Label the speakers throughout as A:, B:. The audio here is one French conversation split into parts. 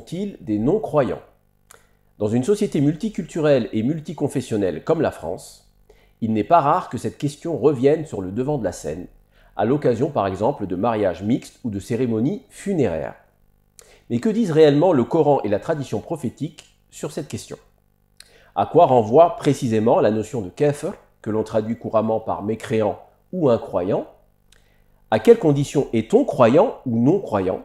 A: sont-ils des non-croyants? Dans une société multiculturelle et multiconfessionnelle comme la France, il n'est pas rare que cette question revienne sur le devant de la scène, à l'occasion par exemple de mariages mixtes ou de cérémonies funéraires. Mais que disent réellement le Coran et la tradition prophétique sur cette question? À quoi renvoie précisément la notion de kafir, que l'on traduit couramment par mécréant ou incroyant? À quelles conditions est-on croyant ou non-croyant?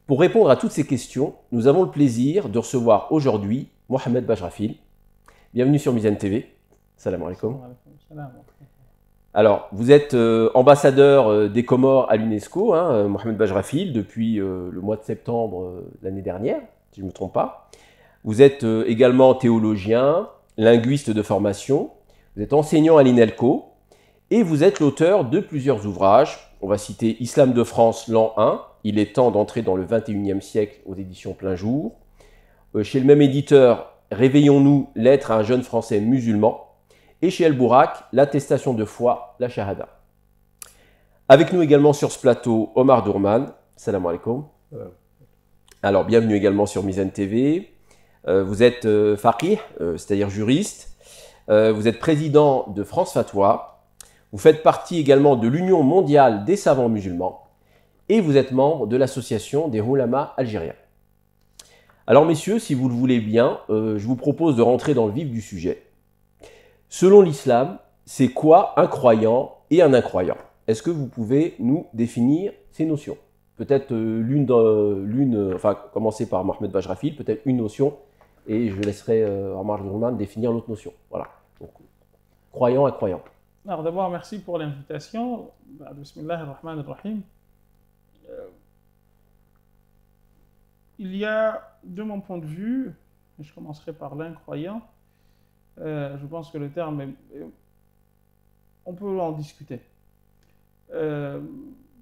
A: Pour répondre à toutes ces questions, nous avons le plaisir de recevoir aujourd'hui Mohamed Bajrafil. Bienvenue sur Mizan TV. Salam alaikum. Alors, vous êtes ambassadeur des Comores à l'UNESCO, Mohamed Bajrafil, depuis le mois de septembre de l'année dernière, si je ne me trompe pas. Vous êtes également théologien, linguiste de formation, vous êtes enseignant à l'INELCO et vous êtes l'auteur de plusieurs ouvrages. On va citer Islam de France, l'an 1, Il est temps d'entrer dans le 21e siècle aux éditions Plein Jour. Chez le même éditeur, Réveillons-nous, lettre à un jeune français musulman. Et chez El Bourak, l'attestation de foi, la shahada. Avec nous également sur ce plateau, Omar Dourman. Salam alaikum. Alors, bienvenue également sur Mizan TV. Vous êtes faqih, c'est-à-dire juriste. Vous êtes président de France Fatwa. Vous faites partie également de l'Union mondiale des savants musulmans. Et vous êtes membre de l'association des Ulama algériens. Alors messieurs, si vous le voulez bien, je vous propose de rentrer dans le vif du sujet. Selon l'islam, c'est quoi un croyant et un incroyant? Est-ce que vous pouvez nous définir ces notions? Peut-être commencer par Mohamed Bajrafil, peut-être une notion, et je laisserai Omar Dourman définir l'autre notion. Voilà. Donc, croyant, incroyant.
B: Alors d'abord, merci pour l'invitation. Bismillah ar-Rahman ar-Rahim. Il y a, de mon point de vue, et je commencerai par l'incroyant, je pense que le terme, on peut en discuter.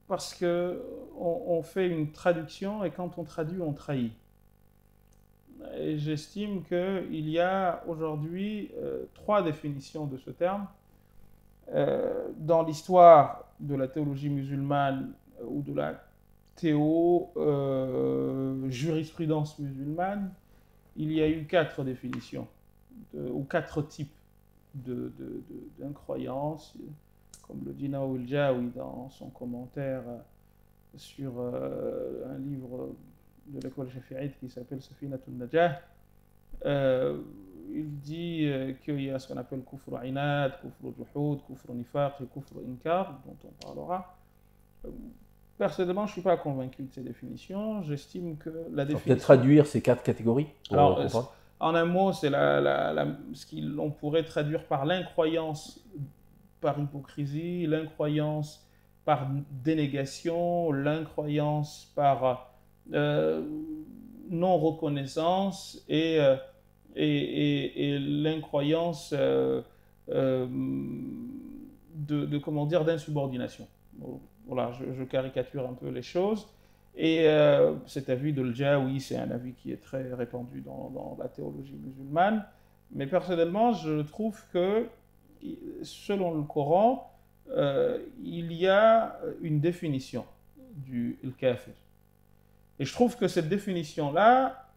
B: Parce qu'on fait une traduction et quand on traduit, on trahit. Et j'estime qu'il y a aujourd'hui 3 définitions de ce terme. Dans l'histoire de la théologie musulmane ou de la jurisprudence musulmane, il y a eu 4 définitions ou 4 types d'incroyance, comme le dit Naouil Jaoui dans son commentaire sur un livre de l'école shafi'ite qui s'appelle Safinatun Najah. Il dit qu'il y a ce qu'on appelle kufr inad, kufr juhud, kufr nifaq et kufr inkar, dont on parlera. Personnellement, je ne suis pas convaincu de ces définitions. J'estime que la définition...
A: Peut-être traduire ces 4 catégories.
B: Alors, en un mot, c'est ce qu'on pourrait traduire par l'incroyance par hypocrisie, l'incroyance par dénégation, l'incroyance par non-reconnaissance et l'incroyance comment dire, d'insubordination. Voilà, je caricature un peu les choses. Et cet avis de Al-Jaoui, c'est un avis qui est très répandu dans la théologie musulmane. Mais personnellement, je trouve que, selon le Coran, il y a une définition du kafir. Et je trouve que cette définition-là,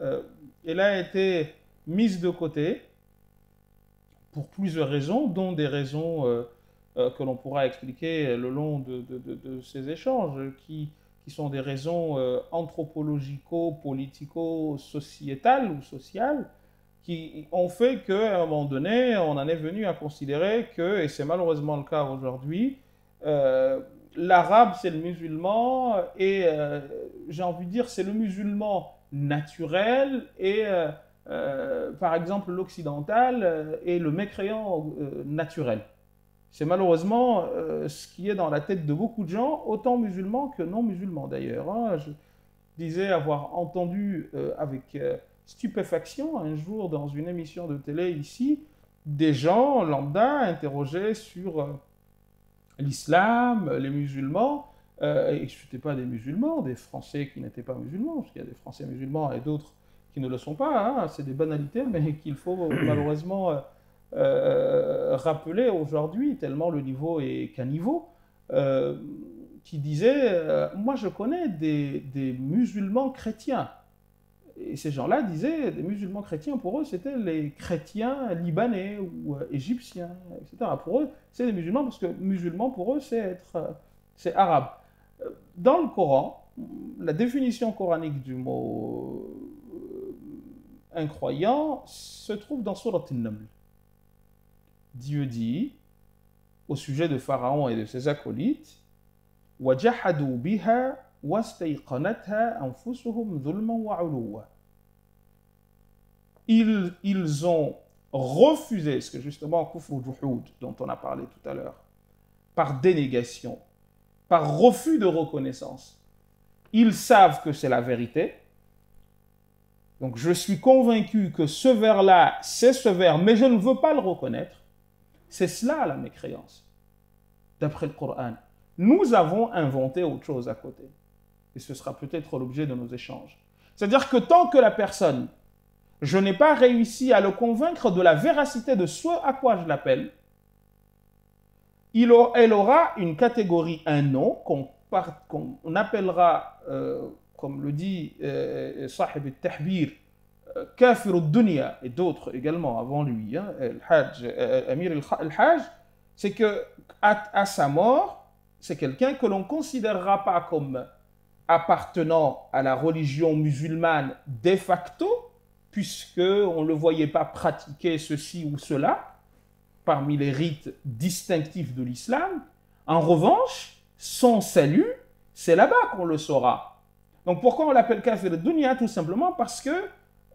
B: elle a été mise de côté pour plusieurs raisons, dont des raisons que l'on pourra expliquer le long de ces échanges, qui sont des raisons anthropologico-politico-sociétales ou sociales, qui ont fait qu'à un moment donné, on en est venu à considérer que, et c'est malheureusement le cas aujourd'hui, l'arabe c'est le musulman, et j'ai envie de dire c'est le musulman naturel, et par exemple l'occidental est le mécréant naturel. C'est malheureusement ce qui est dans la tête de beaucoup de gens, autant musulmans que non musulmans d'ailleurs. Hein. Je disais avoir entendu avec stupéfaction un jour dans une émission de télé ici, des gens lambda interrogeaient sur l'islam, les musulmans, et ce n'étaient pas des musulmans, des Français qui n'étaient pas musulmans, parce qu'il y a des Français musulmans et d'autres qui ne le sont pas. Hein. C'est des banalités, mais qu'il faut malheureusement... rappelé aujourd'hui, tellement le niveau est caniveau, qui disait moi je connais des musulmans chrétiens et ces gens-là disaient, les musulmans chrétiens, pour eux, c'était les chrétiens libanais ou égyptiens, etc. Pour eux, c'est des musulmans, parce que musulman, pour eux, c'est arabe. Dans le Coran, la définition coranique du mot incroyant se trouve dans Surat An-Naml. Dieu dit, au sujet de Pharaon et de ses acolytes, وَجَحَدُوا بِهَا وَاسْتَيْقَنَتْهَا أَنفُسُهُمْ ظُلْمًا وَعُلُوًّا. Ils ont refusé, ce que justement Kufr Juhud, dont on a parlé tout à l'heure, par dénégation, par refus de reconnaissance. Ils savent que c'est la vérité. Donc je suis convaincu que ce vers-là, c'est ce vers, mais je ne veux pas le reconnaître. C'est cela la mécréance, d'après le Coran. Nous avons inventé autre chose à côté. Et ce sera peut-être l'objet de nos échanges. C'est-à-dire que tant que la personne, je n'ai pas réussi à le convaincre de la véracité de ce à quoi je l'appelle, elle aura une catégorie, un nom, qu'on appellera, comme le dit Sahib al-Tahbir, Kafir al-Dunya, et d'autres également avant lui, hein, Amir al-Hajj, c'est qu'à sa mort, c'est quelqu'un que l'on ne considérera pas comme appartenant à la religion musulmane de facto, puisqu'on ne le voyait pas pratiquer ceci ou cela, parmi les rites distinctifs de l'islam. En revanche, son salut, c'est là-bas qu'on le saura. Donc pourquoi on l'appelle Kafir al-Dunya? Tout simplement parce que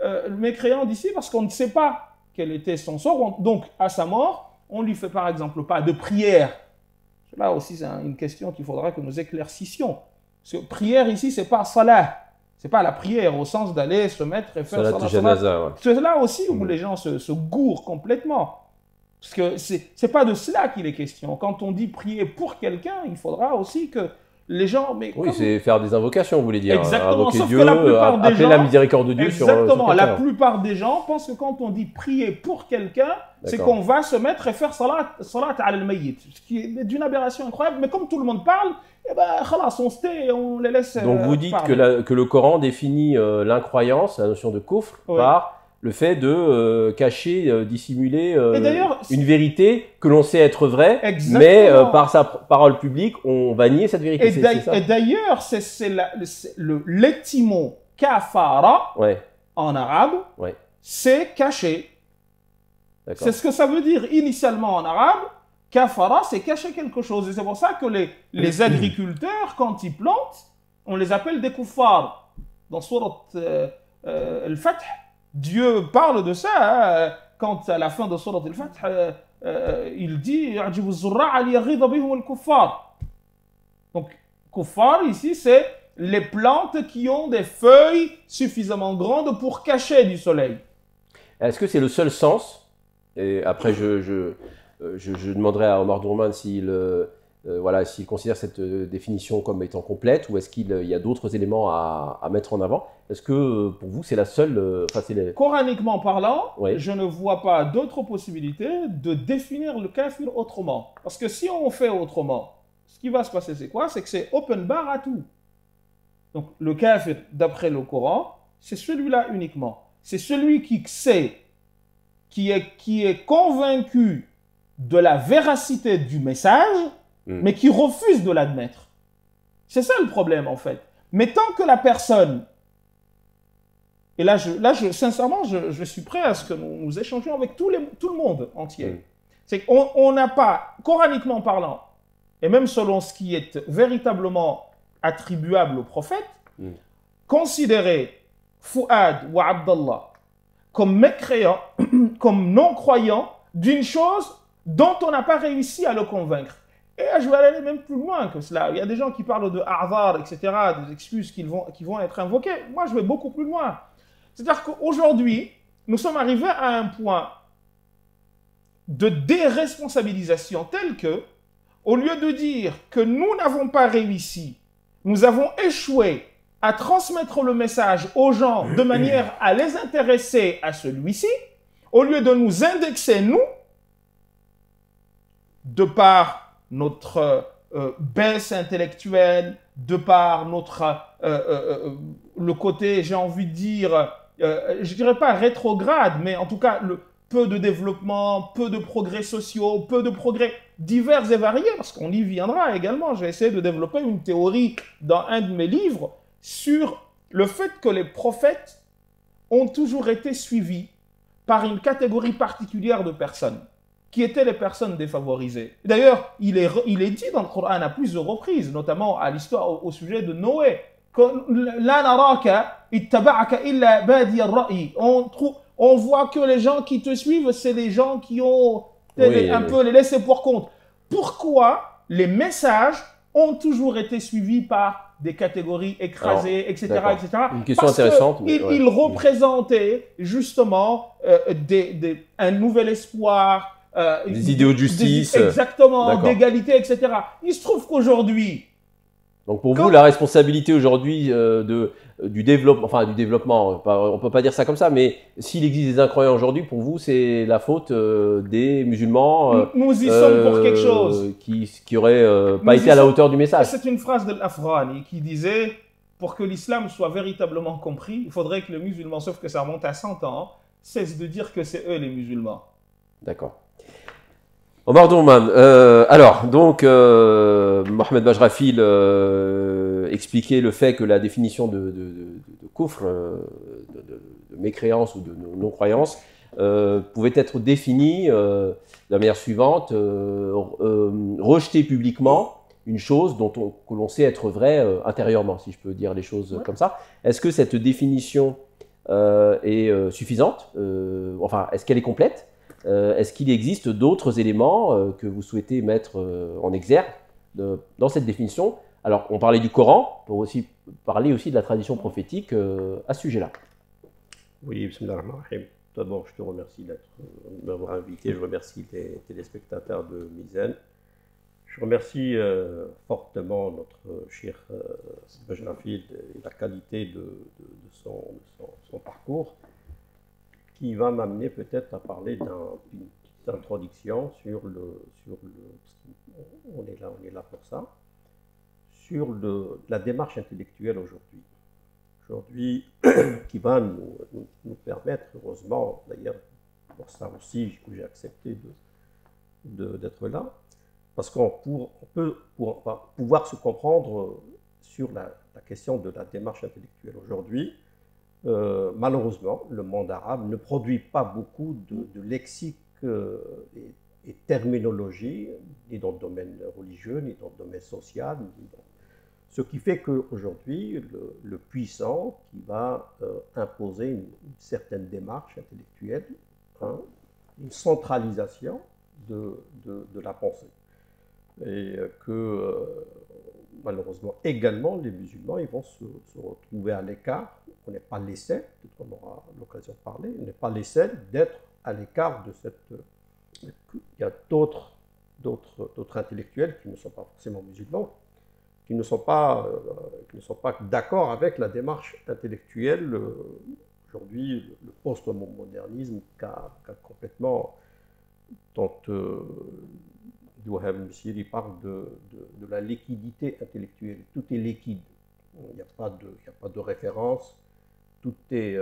B: le mécréant d'ici, parce qu'on ne sait pas quel était son sort. Donc à sa mort, on ne lui fait par exemple pas de prière. Là aussi, c'est une question qu'il faudra que nous éclaircissions. Parce que prière ici, ce n'est pas salah. Ce n'est pas la prière au sens d'aller se mettre et faire
A: salat janaza. Ouais.
B: C'est là aussi où les gens se gourrent complètement. Parce que ce n'est pas de cela qu'il est question. Quand on dit prier pour quelqu'un, il faudra aussi que les gens... Mais
A: oui, c'est faire des invocations, vous voulez dire.
B: Exactement.
A: Invoquer
B: Sauf
A: Dieu,
B: que la plupart des gens...
A: la miséricorde de Dieu sur
B: exactement. La plupart des gens pensent que quand on dit prier pour quelqu'un, c'est qu'on va se mettre et faire salat al-mayyit. Ce qui est d'une aberration incroyable. Mais comme tout le monde parle, eh ben, on se tait et on les laisse
A: donc vous dites
B: parler.
A: que le Coran définit l'incroyance, la notion de kufr, oui, par le fait de cacher, dissimuler une vérité que l'on sait être vraie, mais par sa parole publique, on va nier cette vérité.
B: Et d'ailleurs, c'est l'étymon kafara en arabe, c'est caché. C'est ce que ça veut dire initialement en arabe. Kafara, c'est cacher quelque chose. Et c'est pour ça que les agriculteurs, quand ils plantent, on les appelle des kuffars. Dans Surat al-Fath, Dieu parle de ça, hein, quand à la fin de Surat al-Fath, il dit donc, kuffar ici, c'est les plantes qui ont des feuilles suffisamment grandes pour cacher du soleil.
A: Est-ce que c'est le seul sens? Et après, je demanderai à Omar Dourman s'il considère cette définition comme étant complète ou est-ce qu'il y a d'autres éléments à mettre en avant. Est-ce que pour vous c'est la seule...
B: Coraniquement parlant, je ne vois pas d'autre possibilité de définir le kafir autrement. Parce que si on fait autrement, ce qui va se passer c'est quoi? C'est que c'est open bar à tout. Donc le kafir, d'après le Coran, c'est celui-là uniquement. C'est celui qui sait, qui est convaincu de la véracité du message, mais qui refuse de l'admettre. C'est ça le problème, en fait. Mais tant que la personne... Et là, sincèrement, je suis prêt à ce que nous échangions avec tout le monde entier. C'est qu'on n'a pas, coraniquement parlant, et même selon ce qui est véritablement attribuable au prophète, considérer Fouad ou Abdallah comme mécréant, comme non-croyant d'une chose dont on n'a pas réussi à le convaincre. Et je vais aller même plus loin que cela. Il y a des gens qui parlent de a'zar, etc., des excuses qui vont être invoquées. Moi, je vais beaucoup plus loin. C'est-à-dire qu'aujourd'hui, nous sommes arrivés à un point de déresponsabilisation tel que, au lieu de dire que nous n'avons pas réussi, nous avons échoué à transmettre le message aux gens de manière à les intéresser à celui-ci, au lieu de nous indexer, nous, de par notre baisse intellectuelle, de par le côté, j'ai envie de dire, je dirais pas rétrograde, mais en tout cas, peu de développement, peu de progrès sociaux, peu de progrès divers et variés, parce qu'on y viendra également. J'ai essayé de développer une théorie dans un de mes livres sur le fait que les prophètes ont toujours été suivis par une catégorie particulière de personnes, qui étaient les personnes défavorisées. D'ailleurs, il est dit dans le Coran à plusieurs reprises, notamment à l'histoire au sujet de Noé, on voit que les gens qui te suivent, c'est des gens qui ont un peu les laissés pour compte. Pourquoi les messages ont toujours été suivis par des catégories écrasées, etc., etc.
A: Une question intéressante.
B: Ils représentaient justement un nouvel espoir,
A: des idéaux de justice.
B: Exactement, d'égalité, etc. Il se trouve qu'aujourd'hui...
A: Donc pour vous, la responsabilité aujourd'hui du développement, on ne peut pas dire ça comme ça, mais s'il existe des incroyants aujourd'hui, pour vous, c'est la faute des musulmans
B: nous y sommes pour quelque chose.
A: Qui n'auraient pas été à la hauteur du message.
B: C'est une phrase de l'Afghani qui disait, pour que l'islam soit véritablement compris, il faudrait que les musulmans, sauf que ça remonte à 100 ans, cessent de dire que c'est eux les musulmans.
A: D'accord. Omar Dourman, alors, donc, Mohamed Bajrafil expliquait le fait que la définition de kufr, de mécréance ou de non-croyance, pouvait être définie de la manière suivante, rejeter publiquement une chose que l'on sait être vraie intérieurement, si je peux dire les choses comme ça. Est-ce que cette définition est suffisante? Enfin, est-ce qu'elle est complète? Est-ce qu'il existe d'autres éléments que vous souhaitez mettre en exergue dans cette définition? Alors, on parlait du Coran, on peut aussi parler aussi de la tradition prophétique à ce sujet-là.
C: Oui, bismillah ar-Rahman ar-Rahim. D'abord, je te remercie de m'avoir invité. Je remercie les téléspectateurs de Mizan. Je remercie fortement notre cher Bajrafil et la qualité de son parcours, qui va m'amener peut-être à parler d'une petite introduction sur on est là pour ça, sur la démarche intellectuelle aujourd'hui, qui va nous permettre, heureusement d'ailleurs, pour ça aussi que j'ai accepté d'être là, parce qu'on peut pouvoir se comprendre sur la question de la démarche intellectuelle aujourd'hui. Malheureusement, le monde arabe ne produit pas beaucoup de lexique et terminologie, ni dans le domaine religieux, ni dans le domaine social. Ce qui fait qu'aujourd'hui, le puissant qui va imposer une certaine démarche intellectuelle, une centralisation de la pensée. Et que malheureusement également les musulmans ils vont se retrouver à l'écart. On n'est pas les seuls, peut-être qu'on aura l'occasion de parler, on n'est pas les seuls d'être à l'écart de cette... Il y a d'autres intellectuels qui ne sont pas forcément musulmans, qui ne sont pas d'accord avec la démarche intellectuelle. Aujourd'hui, le post-modernisme qu'a complètement... Douhab il parle de la liquidité intellectuelle. Tout est liquide. Il n'y a pas de référence. Tout est...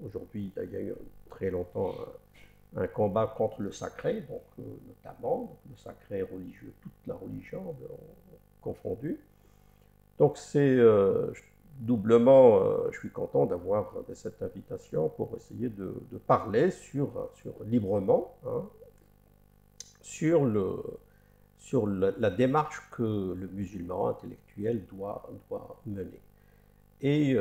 C: Aujourd'hui, il y a eu très longtemps un combat contre le sacré, donc notamment le sacré religieux, toute la religion confondue. Donc c'est doublement, je suis content d'avoir cette invitation pour essayer de parler librement, sur la démarche que le musulman intellectuel doit mener. Et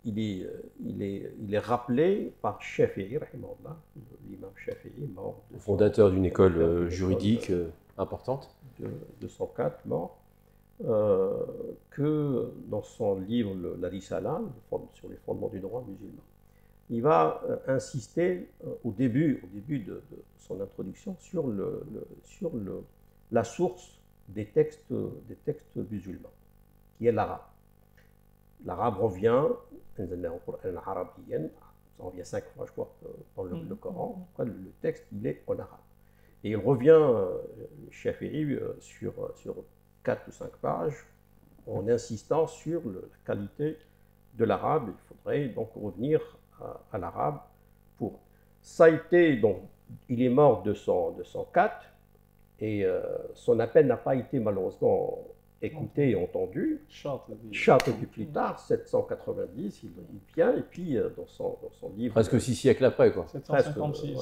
C: il est rappelé par Shafi'i, l'imam Shafi'i, mort
A: fondateur d'une école juridique importante.
C: De 204, mort, que dans son livre La Risala, sur les fondements du droit musulman, il va insister au début de son introduction sur la source des textes musulmans, qui est l'arabe. L'arabe revient, ça revient 5 fois, je crois, dans le Coran. Le texte, il est en arabe. Et il revient, Shafi'i, sur 4 ou 5 pages en insistant sur la qualité de l'arabe. Il faudrait donc revenir à l'arabe pour. Ça a été, donc, il est mort de 204 et son appel n'a pas été malheureusement écouté et entendu. Châteaubi plus tard, 790, il vient et puis dans son livre.
A: Presque 6 siècles après, quoi.
B: 756,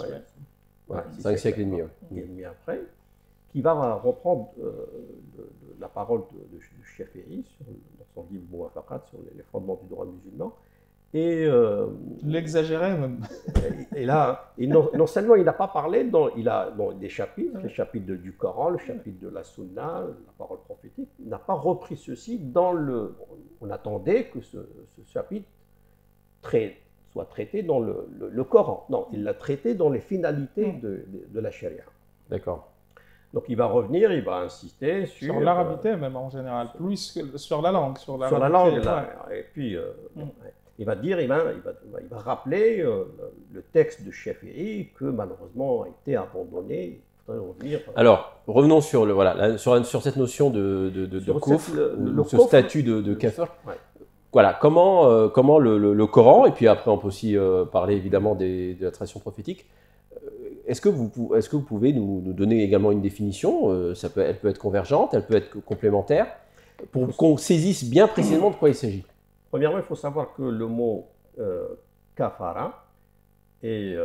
A: ouais. 5 siècles et demi. Ouais.
C: Et demi après, qui va reprendre la parole de Shafi'i dans son livre Muwafaqat sur les fondements du droit musulman. Et
B: l'exagérait même.
C: Et là, non seulement il n'a pas parlé, il a des chapitres, les chapitres du Coran, le chapitre de la Sunna, la parole prophétique, il n'a pas repris ceci dans le. On attendait que ce chapitre soit traité dans le Coran. Non, il l'a traité dans les finalités de la charia.
A: D'accord.
C: Donc il va revenir, il va insister sur
B: l'arabité même en général, plus que sur la langue. Sur
C: la langue, et puis il va dire, il va rappeler le texte de Shafi'i que malheureusement a été abandonné. Il faudrait revenir.
A: Alors, revenons sur, sur cette notion de kufr, ce statut de kafir.
C: Ouais.
A: Voilà, comment le Coran, et puis après on peut aussi parler évidemment de la tradition prophétique. Est-ce que vous pouvez nous donner également une définition? Elle peut être convergente, elle peut être complémentaire, pour qu'on saisisse bien précisément de quoi il s'agit.
C: Premièrement, il faut savoir que le mot kafara est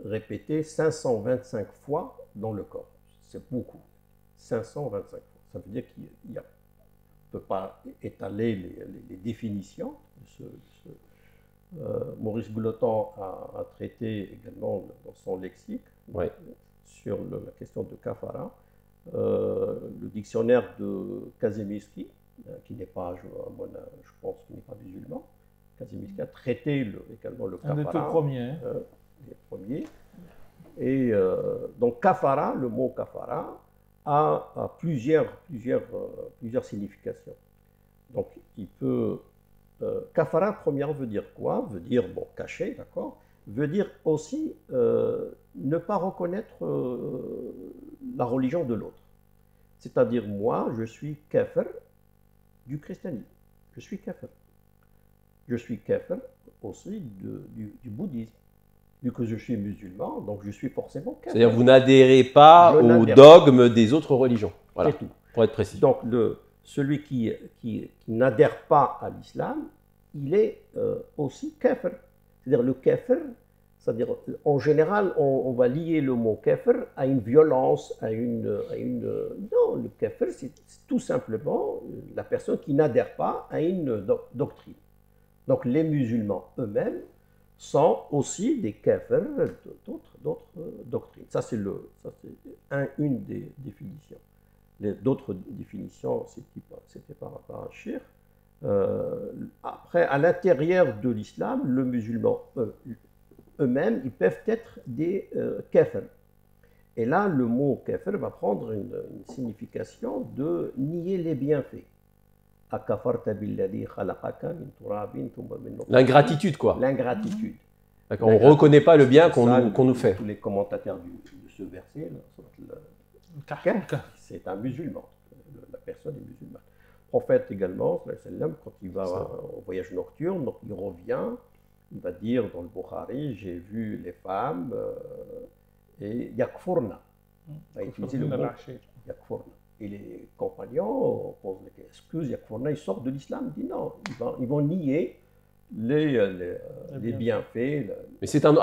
C: répété 525 fois dans le Coran. C'est beaucoup. 525 fois. Ça veut dire qu'il ne peut pas étaler les définitions. Maurice Goulotan a traité également dans son lexique sur la question de kafara. Le dictionnaire de Kazemieski, qui n'est pas, je pense, qui n'est pas musulman, Kazemieski a traité également le kafara.
B: Un des tout premiers.
C: Les premiers. Et donc kafara, le mot kafara a plusieurs significations. Donc il peut kafara, première, veut dire quoi? Veut dire, cacher, d'accord? Veut dire aussi ne pas reconnaître la religion de l'autre. C'est-à-dire, moi, je suis kafir du christianisme. Je suis kafir. Je suis kafir aussi du bouddhisme. Vu que je suis musulman, donc je suis forcément kafir.
A: C'est-à-dire, vous n'adhérez pas au dogme des autres religions. Voilà,
C: c'est tout.
A: Pour être précis.
C: Donc, celui qui n'adhère pas à l'islam, il est aussi kafir. C'est-à-dire le kafir, c'est-à-dire en général, on va lier le mot kafir à une violence, à une non, le kafir, c'est tout simplement la personne qui n'adhère pas à une doctrine. Donc les musulmans eux-mêmes sont aussi des kafirs d'autres doctrines. Ça, c'est une des définitions. D'autres définitions, c'était par rapport à Shir. Après, à l'intérieur de l'islam, le musulman eux-mêmes, ils peuvent être des kafirs. Et là, le mot kafir va prendre une signification de nier les bienfaits.
A: L'ingratitude, quoi.
C: L'ingratitude.
A: D'accord, on ne reconnaît pas le bien qu'on nous fait.
C: Tous les commentateurs de ce verset, c'est un musulman. La personne est musulmane. Le prophète également, quand il va en voyage nocturne, donc il revient, il va dire dans le Bukhari, j'ai vu les femmes et yakfurna. Il va utiliser le mot yakfurna. Et les compagnons posent l'excuse, yakfurna, ils sortent de l'islam, ils disent non, ils vont nier les bienfaits.
A: Mais c'est un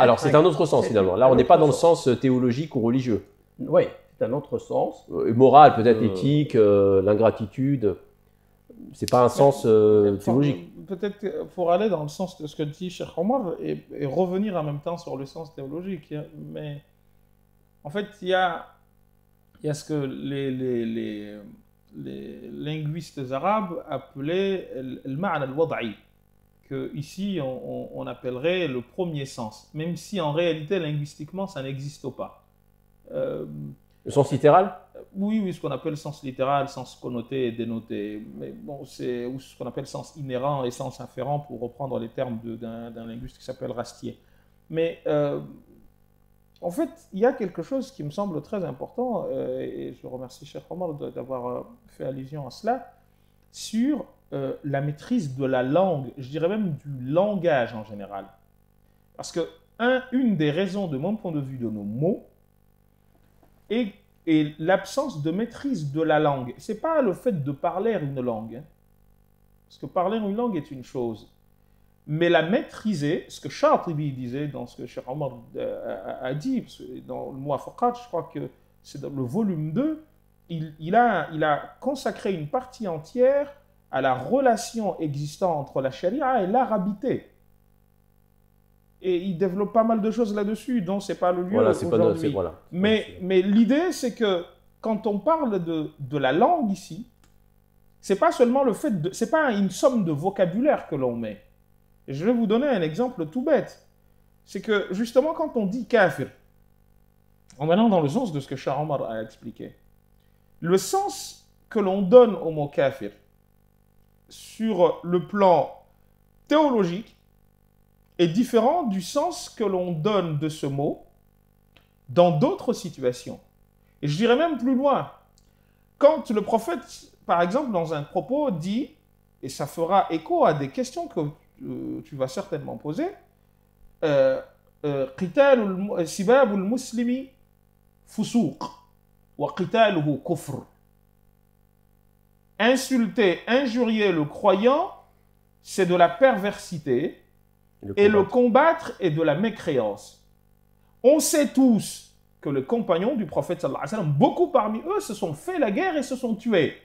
A: autre sens finalement. Là, on n'est pas dans le sens théologique ou religieux.
C: Oui, c'est un autre sens.
A: Moral, peut-être éthique, l'ingratitude. C'est pas un sens théologique.
B: Peut-être pour aller dans le sens de ce que dit Cheikh Omar et revenir en même temps sur le sens théologique. Mais en fait, il y a ce que les linguistes arabes appelaient le ma'na al-wad'i, que ici on appellerait le premier sens, même si en réalité linguistiquement ça n'existe pas.
A: Le sens littéral?
B: Oui, ce qu'on appelle le sens littéral, sens connoté et dénoté. Mais bon, c'est ce qu'on appelle sens inhérent et sens inférent pour reprendre les termes d'un linguiste qui s'appelle Rastier. Mais En fait, il y a quelque chose qui me semble très important, et je remercie Cheikh Omar d'avoir fait allusion à cela, sur la maîtrise de la langue, je dirais même du langage en général. Parce que une des raisons, de mon point de vue, de nos mots est l'absence de maîtrise de la langue. Ce n'est pas le fait de parler une langue, hein, parce que parler une langue est une chose. Mais la maîtriser, ce que Shatibi disait dans ce que Cheikh Omar a dit, parce que dans le Muwafaqat, je crois que c'est dans le volume 2, il a consacré une partie entière à la relation existant entre la charia et l'arabité. Et il développe pas mal de choses là-dessus, dont ce n'est pas le lieu aujourd'hui.
A: Voilà.
B: Mais l'idée, c'est que quand on parle de la langue ici, c'est pas seulement le fait de... C'est pas une somme de vocabulaire que l'on met. Et je vais vous donner un exemple tout bête. C'est que, justement, quand on dit kafir, en allant dans le sens de ce que Cheikh Omar a expliqué, le sens que l'on donne au mot kafir, sur le plan théologique, est différent du sens que l'on donne de ce mot dans d'autres situations. Et je dirais même plus loin. Quand le prophète, par exemple, dans un propos, dit, et ça fera écho à des questions que tu vas certainement poser, سباب المسلم فسوق وقتاله كفر. Insulter, injurier le croyant, c'est de la perversité, et le combattre est de la mécréance. On sait tous que les compagnons du prophète sallallahu alayhi wa sallam, beaucoup parmi eux se sont fait la guerre et se sont tués.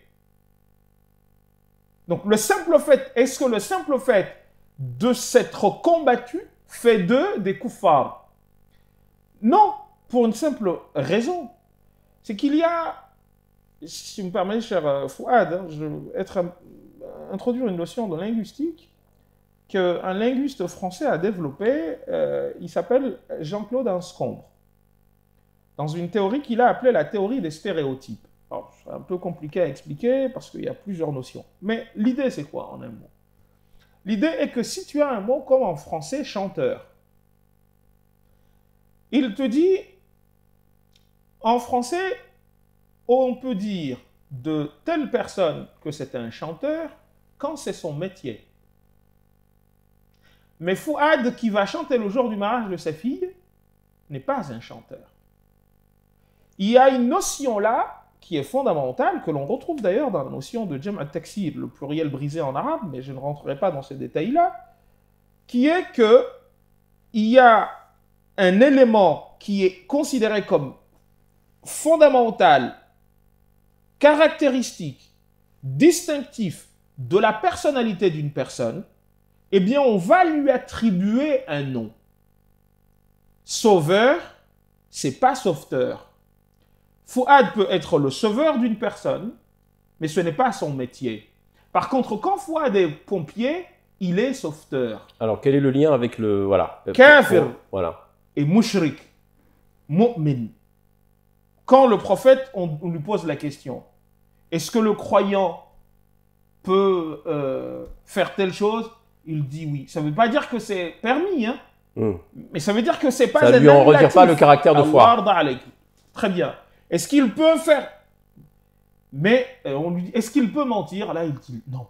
B: Donc le simple fait, est-ce que le simple fait de s'être combattu fait d'eux des kuffars? Non, pour une simple raison. C'est qu'il y a, si tu me permets, cher Fouad, je vais introduire une notion de linguistique qu'un linguiste français a développée, il s'appelle Jean-Claude Anscombre, dans une théorie qu'il a appelée la théorie des stéréotypes. Alors, c'est un peu compliqué à expliquer parce qu'il y a plusieurs notions. Mais l'idée, c'est quoi en un mot? L'idée est que si tu as un mot comme en français, chanteur, il te dit, en français, on peut dire de telle personne que c'est un chanteur quand c'est son métier. Mais Fouad, qui va chanter le jour du mariage de sa fille, n'est pas un chanteur. Il y a une notion là qui est fondamentale, que l'on retrouve d'ailleurs dans la notion de Jam' al-Taksir, le pluriel brisé en arabe, mais je ne rentrerai pas dans ces détails-là, qui est que il y a un élément qui est considéré comme fondamental, caractéristique, distinctif de la personnalité d'une personne, eh bien, on va lui attribuer un nom. Sauveur, c'est pas sauveteur. Fouad peut être le sauveur d'une personne, mais ce n'est pas son métier. Par contre, quand Fouad est pompier, il est sauveteur.
A: Alors, quel est le lien avec le... Voilà.
B: Kafir
A: voilà.
B: Et mushrik, mu'min. Quand le prophète, on lui pose la question, est-ce que le croyant peut faire telle chose? Il dit oui. Ça ne veut pas dire que c'est permis, hein? Mais ça veut dire que c'est pas...
A: Ça ne lui en retire pas le caractère de foi.
B: Très bien. Est-ce qu'il peut faire... Mais on lui dit, est-ce qu'il peut mentir? Là, il dit non.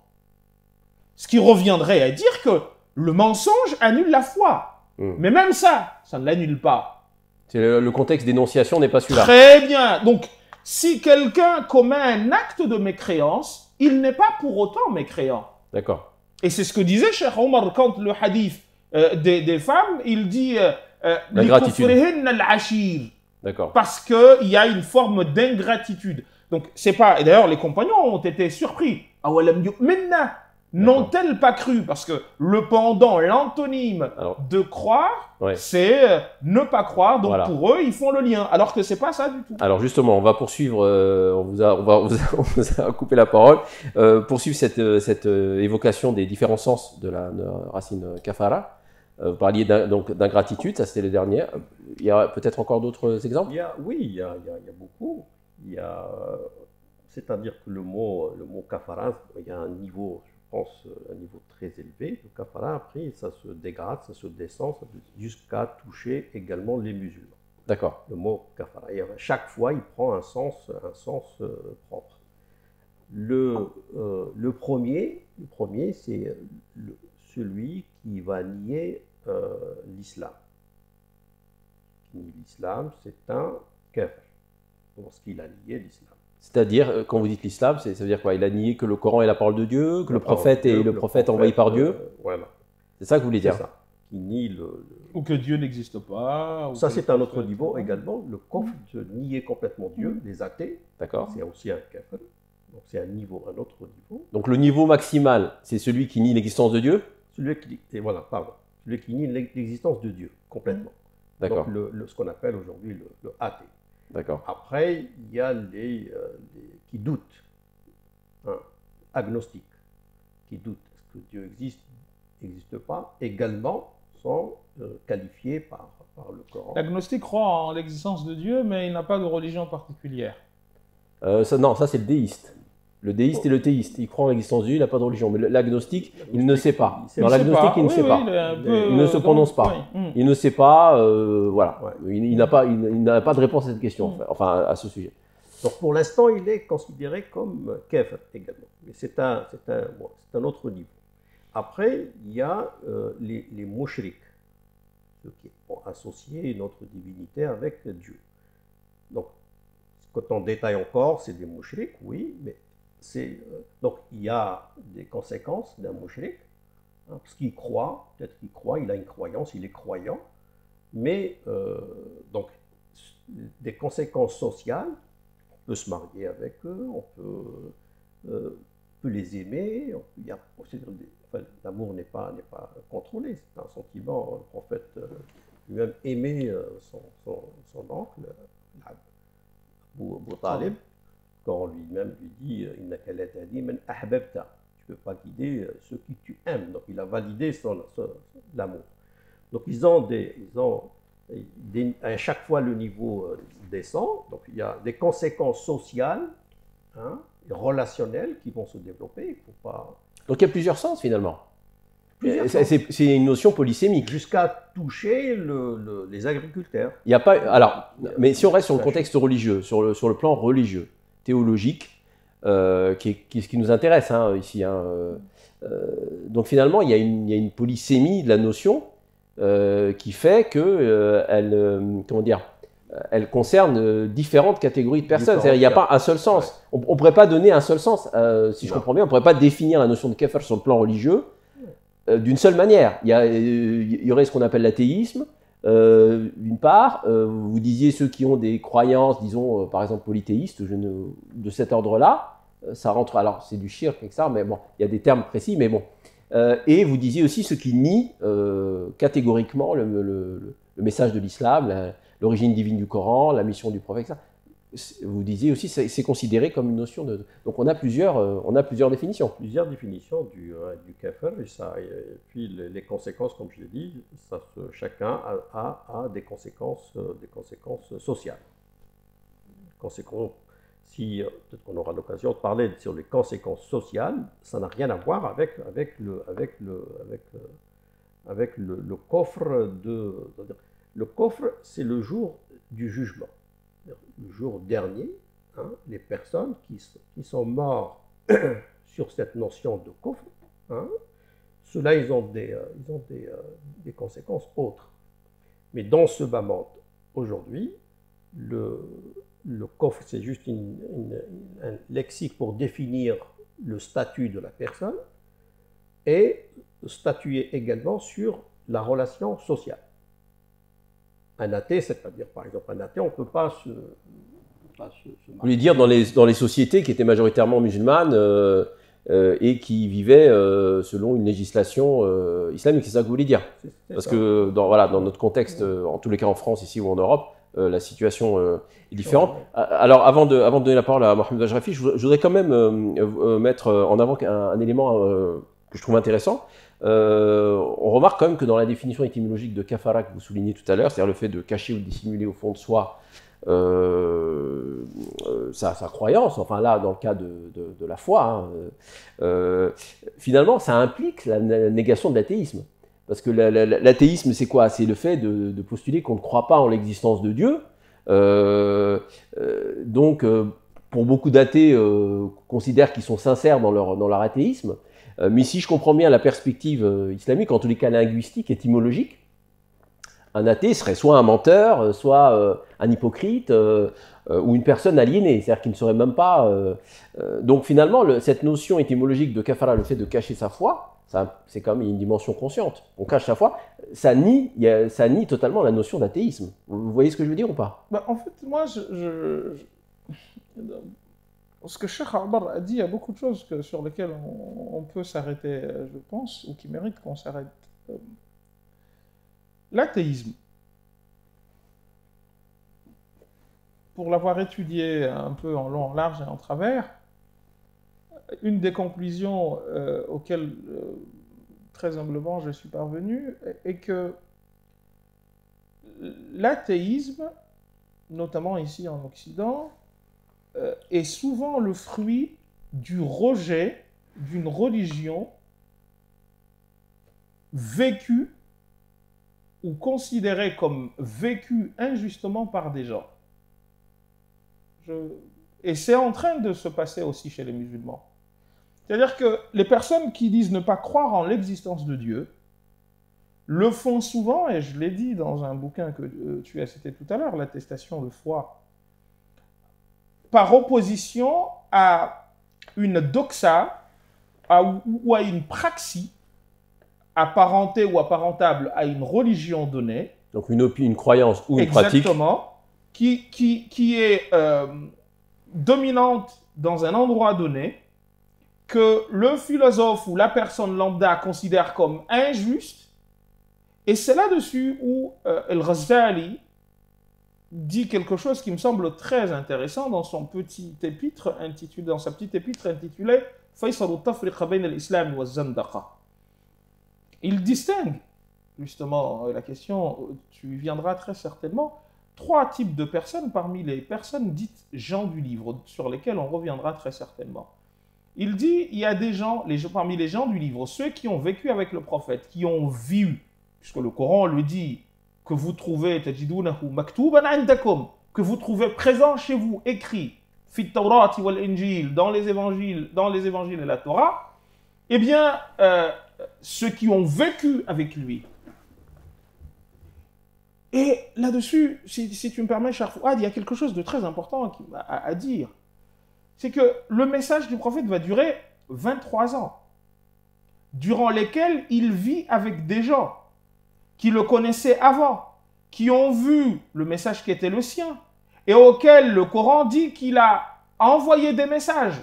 B: Ce qui reviendrait à dire que le mensonge annule la foi. Mais même ça ne l'annule pas.
A: Le contexte d'énonciation n'est pas celui-là.
B: Très bien. Donc, si quelqu'un commet un acte de mécréance, il n'est pas pour autant mécréant.
A: D'accord.
B: Et c'est ce que disait Cheikh Omar quand le hadith des femmes, il dit
A: la gratitude.
B: D'accord. Parce qu'il y a une forme d'ingratitude. Donc, c'est pas... Et d'ailleurs, les compagnons ont été surpris. N'ont-elles pas cru? Parce que le pendant, l'antonyme de croire, c'est ne pas croire. Donc, voilà. Pour eux, ils font le lien. Alors que c'est pas ça du tout.
A: Alors, justement, on va poursuivre. On vous a coupé la parole. Poursuivre cette évocation des différents sens de la racine kafara. Vous parliez d'ingratitude, ça c'était le dernier. Il y a peut-être encore d'autres exemples?
C: Oui, il y a beaucoup. C'est-à-dire que le mot kafara, il y a un niveau, je pense, un niveau très élevé. Le kafara, après, ça se dégrade, ça se descend jusqu'à toucher également les musulmans.
A: D'accord.
C: Le mot kafara. Et chaque fois, il prend un sens propre. Le premier c'est celui qui va nier l'islam. L'islam, c'est un kafir, lorsqu'il a nié l'islam.
A: C'est-à-dire, quand vous dites l'islam, ça veut dire quoi? Il a nié que le Coran est la parole de Dieu, que le prophète est le prophète envoyé par Dieu?
C: Voilà.
A: C'est ça que vous voulez dire?
C: C'est ça. Qui nie
B: Ou que Dieu n'existe pas.
C: Ça, c'est un autre niveau également. Le kofr, de nier complètement Dieu, les athées,
A: D'accord.
C: c'est aussi un kafir. Donc c'est un autre niveau.
A: Donc le niveau maximal, c'est celui qui nie l'existence de Dieu?
C: Celui qui nie l'existence de Dieu, complètement.
A: D'accord.
C: Donc ce qu'on appelle aujourd'hui le athée.
A: D'accord.
C: Après, il y a les qui doutent, agnostiques, qui doutent. Est-ce que Dieu n'existe pas, également sont qualifiés par le Coran.
B: L'agnostique croit en l'existence de Dieu, mais il n'a pas de religion particulière.
A: Non, ça c'est le déiste. Le déiste et le théiste. Il croit en l'existence de Dieu, il n'a pas de religion. Mais l'agnostique, il ne sait pas. Dans l'agnostique, il ne sait pas. Il ne se prononce pas. Il ne sait pas, voilà. Ouais. Il n'a pas de réponse à cette question, enfin à ce sujet.
C: Donc pour l'instant, il est considéré comme kafir également. Mais c'est un autre niveau. Après, il y a les mouchriks, ceux qui ont associé notre divinité avec Dieu. Donc, quand on détaille encore, c'est des mouchriks, oui, mais donc il y a des conséquences d'un mouchrik, parce qu'il croit, peut-être qu'il croit, il a une croyance, il est croyant, mais donc des conséquences sociales, on peut se marier avec eux, on peut les aimer, l'amour n'est pas contrôlé, c'est un sentiment. Le prophète lui-même aimait son oncle, Abu Talib, quand lui-même lui dit « Innaka la tahdi man ahbabta » tu ne peux pas guider ceux qui tu aimes. Donc il a validé l'amour. Donc à chaque fois le niveau descend, donc il y a des conséquences sociales, relationnelles qui vont se développer. Il faut pas...
A: Donc il y a plusieurs sens finalement. C'est une notion polysémique.
C: Jusqu'à toucher les agriculteurs.
A: Il y a pas, alors, mais si on reste sur le contexte religieux, sur le plan religieux, théologique, qui est ce qui nous intéresse ici. Donc finalement, il y a une polysémie de la notion qui fait que elle concerne différentes catégories de personnes. C'est-à-dire, il n'y a pas un seul sens. On ne pourrait pas donner un seul sens. Si je comprends bien, on ne pourrait pas définir la notion de kafir sur le plan religieux d'une seule manière. Il y aurait ce qu'on appelle l'athéisme, d'une part. Vous disiez ceux qui ont des croyances, disons, par exemple, polythéistes, de cet ordre-là. Ça rentre, alors c'est du shirk, etc. Mais bon, il y a des termes précis, mais bon. Et vous disiez aussi ceux qui nient catégoriquement le message de l'islam, l'origine divine du Coran, la mission du prophète, etc. Vous disiez aussi que c'est considéré comme une notion de... Donc on a plusieurs définitions.
C: Plusieurs définitions du kafir, et puis les conséquences, comme je l'ai dit, chacun a des conséquences sociales. Peut-être qu'on aura l'occasion de parler sur les conséquences sociales, ça n'a rien à voir avec le coffre de... Le coffre, c'est le jour du jugement. Le jour dernier, les personnes qui sont morts sur cette notion de coffre, ceux-là, ils ont des conséquences autres. Mais dans ce bas monde, aujourd'hui, le coffre, c'est juste un lexique pour définir le statut de la personne et statuer également sur la relation sociale. Un athée, c'est-à-dire, par exemple, un athée, on ne peut pas se
A: Vous voulez dire dans les sociétés qui étaient majoritairement musulmanes et qui vivaient selon une législation islamique, c'est ça que vous voulez dire? Parce que dans notre contexte, en tous les cas en France, ici ou en Europe, la situation est différente. Alors, avant de donner la parole à Mohamed Bajrafi, je voudrais quand même mettre en avant un élément que je trouve intéressant. On remarque quand même que dans la définition étymologique de kafara que vous soulignez tout à l'heure, c'est-à-dire le fait de cacher ou de dissimuler au fond de soi sa croyance, enfin là dans le cas de la foi, finalement ça implique la négation de l'athéisme. Parce que l'athéisme, c'est quoi? C'est le fait de postuler qu'on ne croit pas en l'existence de Dieu. Donc, pour beaucoup d'athées, considèrent qu'ils sont sincères dans leur athéisme. Mais si je comprends bien la perspective islamique, en tous les cas linguistique, étymologique, un athée serait soit un menteur, soit un hypocrite, ou une personne aliénée, c'est-à-dire qu'il ne serait même pas... donc finalement, cette notion étymologique de kafara, le fait de cacher sa foi, c'est quand même une dimension consciente. On cache sa foi, ça nie totalement la notion d'athéisme. Vous voyez ce que je veux dire ou pas?
B: Bah, en fait, moi, ce que Cheikh Abar a dit, il y a beaucoup de choses sur lesquelles on peut s'arrêter, je pense, ou qui méritent qu'on s'arrête. L'athéisme, pour l'avoir étudié un peu en long, en large et en travers, une des conclusions auxquelles, très humblement, je suis parvenu est que l'athéisme, notamment ici en Occident, est souvent le fruit du rejet d'une religion vécue ou considérée comme vécue injustement par des gens. Et c'est en train de se passer aussi chez les musulmans. C'est-à-dire que les personnes qui disent ne pas croire en l'existence de Dieu le font souvent, et je l'ai dit dans un bouquin que tu as cité tout à l'heure, l'attestation de foi, par opposition à une doxa ou à une praxis apparentée ou apparentable à une religion donnée.
A: Donc une croyance ou une pratique.
B: Exactement. Qui est dominante dans un endroit donné, que le philosophe ou la personne lambda considère comme injuste. Et c'est là-dessus où El-Ghazali dit quelque chose qui me semble très intéressant dans son petit épître intitulé, dans sa petite épître intitulée Faysal al-Tafriqa bayna al-Islam wa al-Zandaqa. Il distingue, justement, la question, tu y viendras très certainement, 3 types de personnes parmi les personnes dites gens du livre, sur lesquelles on reviendra très certainement. Il dit, il y a des gens, parmi les gens du livre, ceux qui ont vécu avec le prophète, qui ont vu, puisque le Coran lui dit que vous trouvez, que vous trouvez présent chez vous, écrit, fit Tawrat wal Injil, dans les évangiles et la Torah, eh bien, ceux qui ont vécu avec lui. Et là-dessus, si tu me permets, cher Fouad, il y a quelque chose de très important à dire. C'est que le message du prophète va durer 23 ans, durant lesquels il vit avec des gens qui le connaissaient avant, qui ont vu le message qui était le sien, et auquel le Coran dit qu'il a envoyé des messages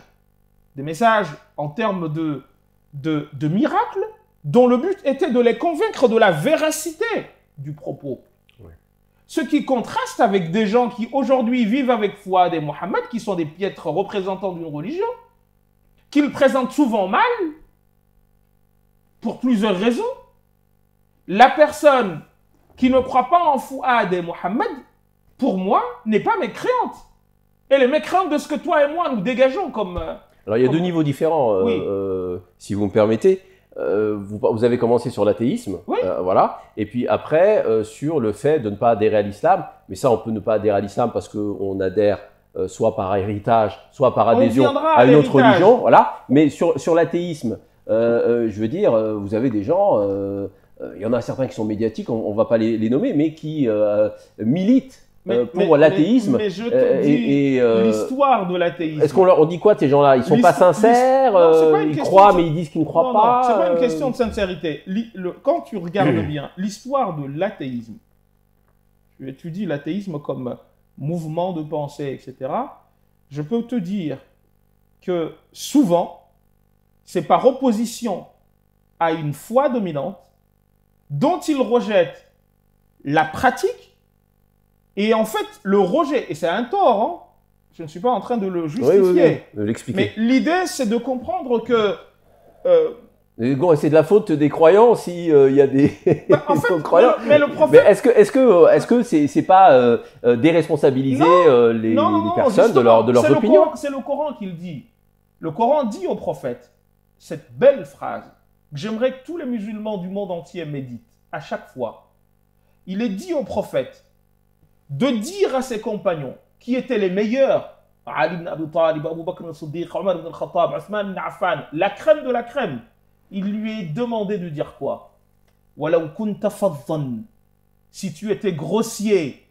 B: en termes de miracles, dont le but était de les convaincre de la véracité du propos. Ouais. Ce qui contraste avec des gens qui aujourd'hui vivent avec Fouad et Mohammed, qui sont des piètres représentants d'une religion, qu'ils présentent souvent mal, pour plusieurs raisons. La personne qui ne croit pas en Fouad et Mohammed, pour moi, n'est pas mécréante. Elle est mécréante de ce que toi et moi nous dégageons comme...
A: Alors il y a 2 niveaux différents, oui. Si vous me permettez. Vous avez commencé sur l'athéisme, oui. Voilà, et puis après sur le fait de ne pas adhérer à l'islam, mais ça on peut ne pas adhérer à l'islam parce qu'on adhère soit par héritage, soit par adhésion à une autre religion, voilà, mais sur l'athéisme, je veux dire, vous avez des gens, il y en a certains qui sont médiatiques, on ne va pas les nommer, mais qui militent pour l'athéisme.
B: Mais je te dis l'histoire de l'athéisme.
A: Est-ce qu'on dit quoi de ces gens-là? Ils ne sont pas sincères, ils croient mais ils disent qu'ils ne croient pas.
B: Non, ce n'est pas une question de sincérité. Quand tu regardes bien l'histoire de l'athéisme, tu étudies l'athéisme comme mouvement de pensée, etc. Je peux te dire que souvent, c'est par opposition à une foi dominante dont ils rejettent la pratique. Et en fait, le rejet, et c'est un tort, hein, je ne suis pas en train de le justifier, mais l'idée, c'est de comprendre que...
A: c'est de la faute des croyants s'il y a des
B: en fait, croyants. Mais le prophète...
A: Mais est-ce que c'est pas déresponsabiliser les personnes de leur opinion?
B: C'est le Coran qui le dit. Le Coran dit au prophète cette belle phrase. j'aimerais que tous les musulmans du monde entier méditent à chaque fois. Il est dit au prophète de dire à ses compagnons qui étaient les meilleurs, Ali ibn Abi Talib, Abu Bakr al-Siddiq, Omar ibn al-Khattab, Othman ibn Affan, la crème de la crème. Il lui est demandé de dire quoi? Walaw kunta faddan, si tu étais grossier,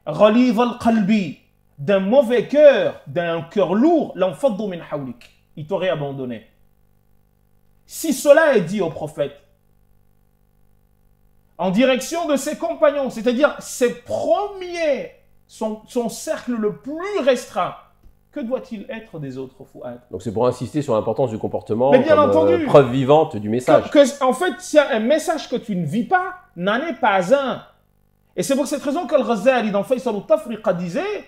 B: ghalidh al-qalbi, d'un mauvais cœur, d'un cœur lourd, l'anfaddu min hawlik, il t'aurait abandonné. Si cela est dit au prophète, en direction de ses compagnons, c'est-à-dire ses premiers, son cercle le plus restreint, que doit-il être des autres Fouad?
A: Donc c'est pour insister sur l'importance du comportement
B: Mais bien
A: comme
B: entendu,
A: preuve vivante du message.
B: En fait, c'est un message que tu ne vis pas, n'en est pas un. Et c'est pour cette raison qu'Al-Ghazali, dans Faisal al-Tafriqa, disait,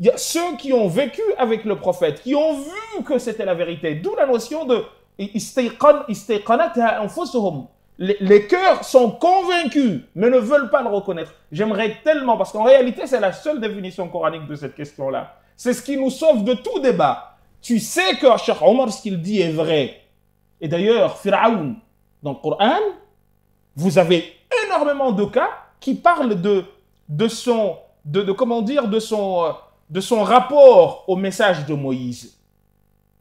B: il y a ceux qui ont vécu avec le prophète, qui ont vu que c'était la vérité, d'où la notion de istayqanatha anfusuhum. Les cœurs sont convaincus, mais ne veulent pas le reconnaître. J'aimerais tellement, parce qu'en réalité, c'est la seule définition coranique de cette question-là. C'est ce qui nous sauve de tout débat. Tu sais que Cheikh Omar, ce qu'il dit est vrai. Et d'ailleurs, Pharaon, dans le Coran, vous avez énormément de cas qui parlent de son rapport au message de Moïse.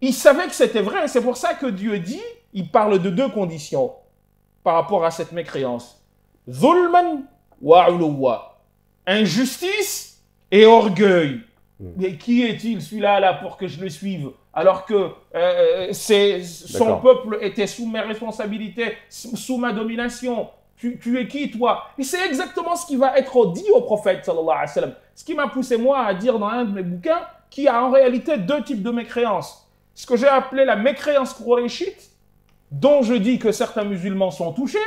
B: Il savait que c'était vrai, et c'est pour ça que Dieu dit, il parle de deux conditions par rapport à cette mécréance. Zulman wa uluwa. Injustice et orgueil. Mais qui est-il celui-là là, pour que je le suive? Alors que son peuple était sous mes responsabilités, sous ma domination. Tu es qui, toi? Et c'est exactement ce qui va être dit au prophète, sallallahu alayhi wa sallam. Ce qui m'a poussé, moi, à dire dans un de mes bouquins qu'il y a en réalité deux types de mécréances. Ce que j'ai appelé la mécréance qurayshite, dont je dis que certains musulmans sont touchés,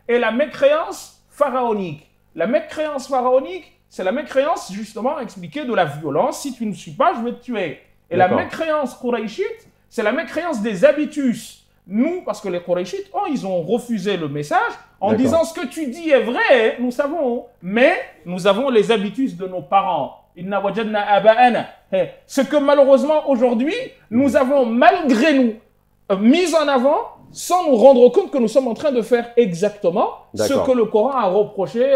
B: et la mécréance pharaonique. La mécréance pharaonique, c'est la mécréance, justement, expliquée de la violence. Si tu ne suis pas, je vais te tuer. Et la mécréance qurayshite, c'est la mécréance des habitus. Nous, parce que les Qurayshites, ils ont refusé le message en disant ce que tu dis est vrai, nous savons, mais nous avons les habitus de nos parents. Inna wajadna aba'ana. Ce que malheureusement aujourd'hui, nous avons malgré nous mis en avant sans nous rendre compte que nous sommes en train de faire exactement ce que le Coran a reproché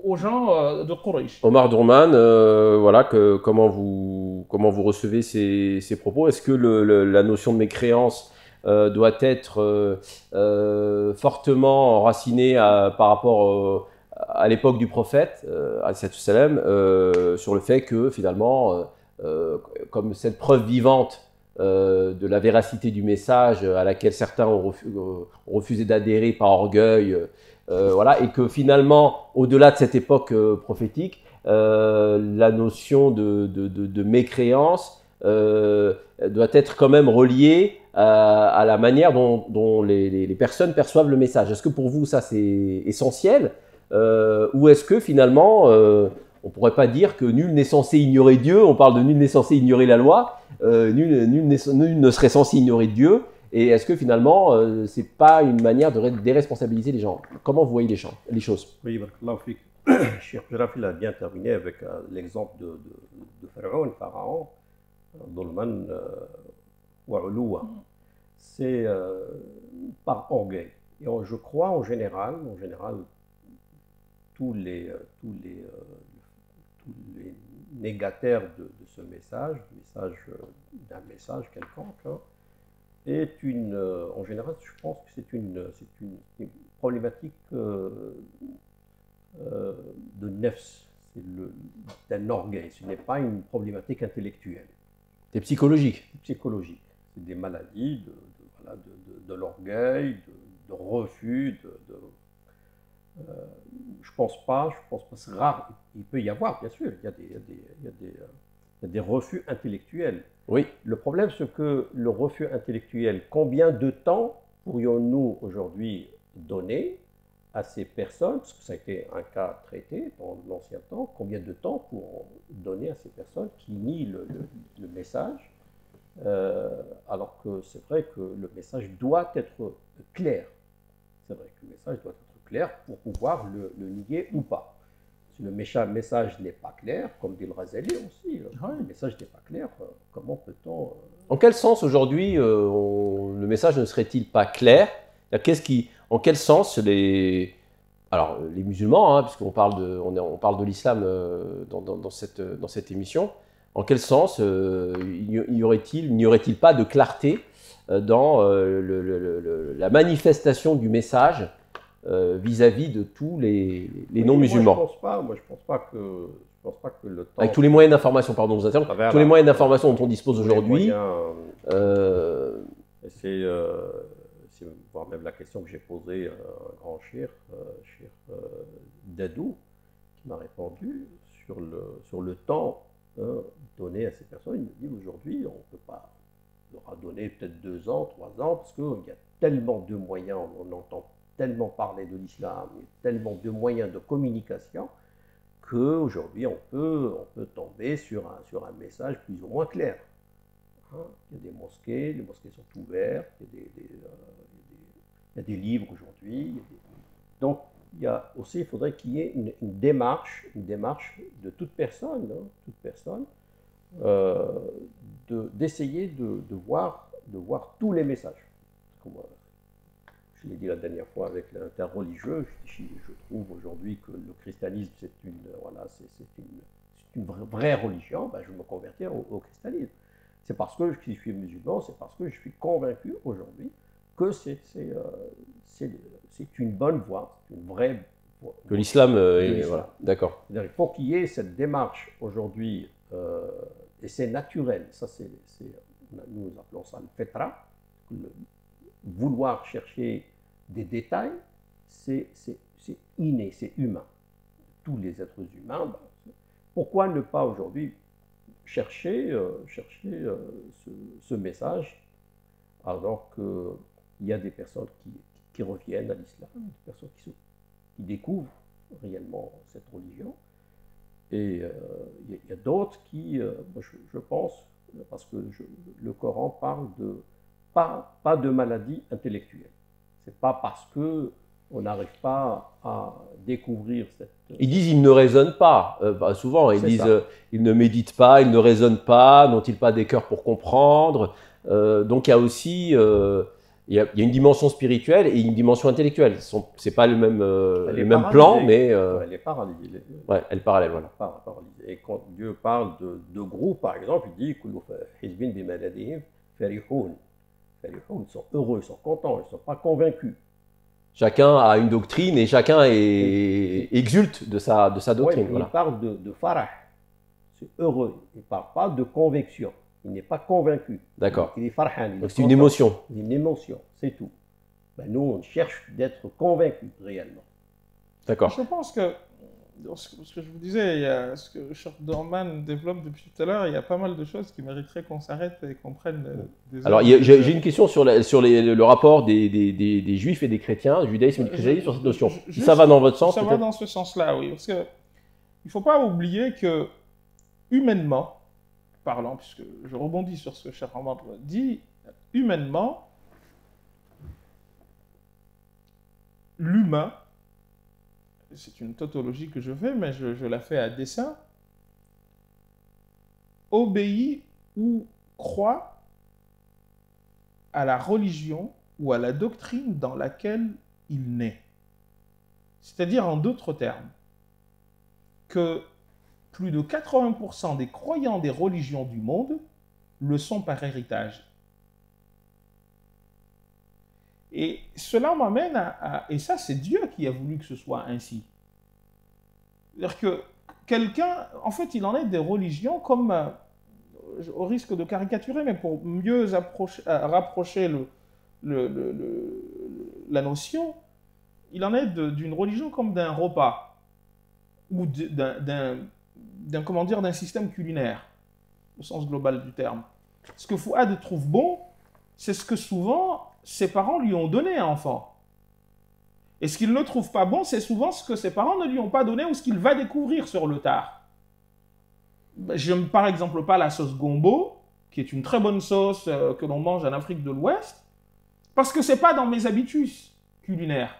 B: aux gens de Quraysh.
A: Omar Dourman, voilà, comment vous recevez ces propos? Est-ce que la notion de mécréance doit être fortement enracinée par rapport à l'époque du prophète, salam, sur le fait que finalement, comme cette preuve vivante de la véracité du message à laquelle certains ont refusé d'adhérer par orgueil, voilà, et que finalement, au-delà de cette époque prophétique, la notion de mécréance doit être quand même reliée à la manière dont les personnes perçoivent le message. Est-ce que pour vous, ça c'est essentiel, ou est-ce que finalement, on ne pourrait pas dire que nul n'est censé ignorer Dieu? On parle de nul n'est censé ignorer la loi, nul ne serait censé ignorer Dieu. Et est-ce que finalement, ce n'est pas une manière de déresponsabiliser les gens? Comment vous voyez les choses?
C: Oui, Cheikh Jarafil a bien terminé avec l'exemple de Pharaon, Dhulman wa Uluwa. C'est par orgueil. Et je crois en général, tous les négataires de ce message, d'un message quelconque, est en général, je pense que c'est une problématique de nefs, d'un orgueil. Ce n'est pas une problématique intellectuelle.
A: C'est psychologique.
C: Psychologique. C'est des maladies de l'orgueil, de refus, je pense pas, c'est rare. Il peut y avoir, bien sûr, il y a des refus intellectuels.
A: Oui.
C: Le problème, c'est que le refus intellectuel, combien de temps pourrions-nous aujourd'hui donner à ces personnes, parce que ça a été un cas traité dans l'ancien temps, combien de temps pour donner à ces personnes qui nient le message, alors que c'est vrai que le message doit être clair. C'est vrai que le message doit être clair pour pouvoir le nier ou pas. Si le message n'est pas clair, comme dit le Ghazali aussi, le message n'est pas clair, comment peut-on...
A: En quel sens aujourd'hui le message ne serait-il pas clair En quel sens les musulmans, hein, puisqu'on parle on parle de l'islam dans cette émission, en quel sens n'y aurait-il pas de clarté dans la manifestation du message vis-à-vis de tous les non-musulmans?
C: Moi, je pense pas que le temps...
A: Avec tous les moyens d'information, pardon, vous interromps, tous les moyens d'information dont on dispose aujourd'hui.
C: Voire même la question que j'ai posée à un grand Cheikh Dadou, qui m'a répondu sur le temps donné à ces personnes. Il me dit aujourd'hui, on ne peut pas leur donner peut-être 2 ans, 3 ans, parce qu'il y a tellement de moyens, on entend tellement parler de l'islam, il y a tellement de moyens de communication, qu'aujourd'hui on peut tomber sur un message plus ou moins clair. Hein, il y a des mosquées, les mosquées sont ouvertes, il y a des livres aujourd'hui. Donc il faudrait qu'il y ait une démarche de toute personne, d'essayer de voir tous les messages. Comme, je l'ai dit la dernière fois avec l'interreligieux, je trouve aujourd'hui que le christianisme c'est une vraie religion, ben, je vais me convertir au christianisme. C'est parce que je suis musulman, c'est parce que je suis convaincu aujourd'hui que c'est une bonne voie, une vraie voie.
A: Que l'islam voilà, d'accord.
C: Il faut qu'il y ait cette démarche aujourd'hui, et c'est naturel, ça nous appelons ça le fetra, vouloir chercher des détails, c'est inné, c'est humain. Tous les êtres humains, pourquoi ne pas aujourd'hui chercher ce message alors qu'il y a des personnes qui reviennent à l'islam, des personnes qui découvrent réellement cette religion, et il y a d'autres qui, je pense, parce que le Coran parle pas de maladie intellectuelle. C'est pas parce que on n'arrive pas à découvrir cette...
A: Ils disent ils ne raisonnent pas, souvent. Ils disent ils ne méditent pas, ils ne raisonnent pas, n'ont-ils pas des cœurs pour comprendre. Donc il y a aussi il y a une dimension spirituelle et une dimension intellectuelle. C'est pas le même plan, mais...
C: elle est paralysée.
A: Ouais, elle est parallèle, voilà.
C: Paralysée. Et quand Dieu parle de groupes, par exemple, il dit ils sont heureux, ils sont contents, ils ne sont pas convaincus.
A: Chacun a une doctrine et chacun exulte de sa doctrine.
C: Ouais,
A: voilà.
C: Il parle de farah, c'est heureux. Il ne parle pas de conviction. Il n'est pas convaincu.
A: D'accord.
C: Il est farhan.
A: Donc c'est une émotion.
C: Une émotion, c'est tout. Ben, nous, on cherche d'être convaincus réellement.
A: D'accord.
B: Je pense que, ce que je vous disais, il y a ce que Cheikh Dorman développe depuis tout à l'heure, il y a pas mal de choses qui mériteraient qu'on s'arrête et qu'on prenne des...
A: Alors, j'ai une question sur le rapport des juifs et des chrétiens, du judaïsme et du christianisme sur cette notion. Ça va dans votre sens?
B: Ça va dans ce sens-là, oui. Parce qu'il ne faut pas oublier que, humainement parlant, puisque je rebondis sur ce que Cheikh Omar dit, humainement, l'humain, c'est une tautologie que je fais, mais je la fais à dessein, obéit ou croit à la religion ou à la doctrine dans laquelle il naît. C'est-à-dire, en d'autres termes, que plus de 80% des croyants des religions du monde le sont par héritage. Et cela m'amène et ça c'est Dieu qui a voulu que ce soit ainsi. C'est-à-dire que quelqu'un, en fait il en est des religions comme, au risque de caricaturer, mais pour mieux rapprocher la notion, il en est d'une religion comme d'un repas, ou d'un système culinaire, au sens global du terme. Ce que Fouad trouve bon, c'est ce que souvent ses parents lui ont donné à enfant. Et ce qu'il ne trouve pas bon, c'est souvent ce que ses parents ne lui ont pas donné ou ce qu'il va découvrir sur le tard. Je n'aime par exemple pas la sauce gombo, qui est une très bonne sauce que l'on mange en Afrique de l'Ouest, parce que ce n'est pas dans mes habitudes culinaires.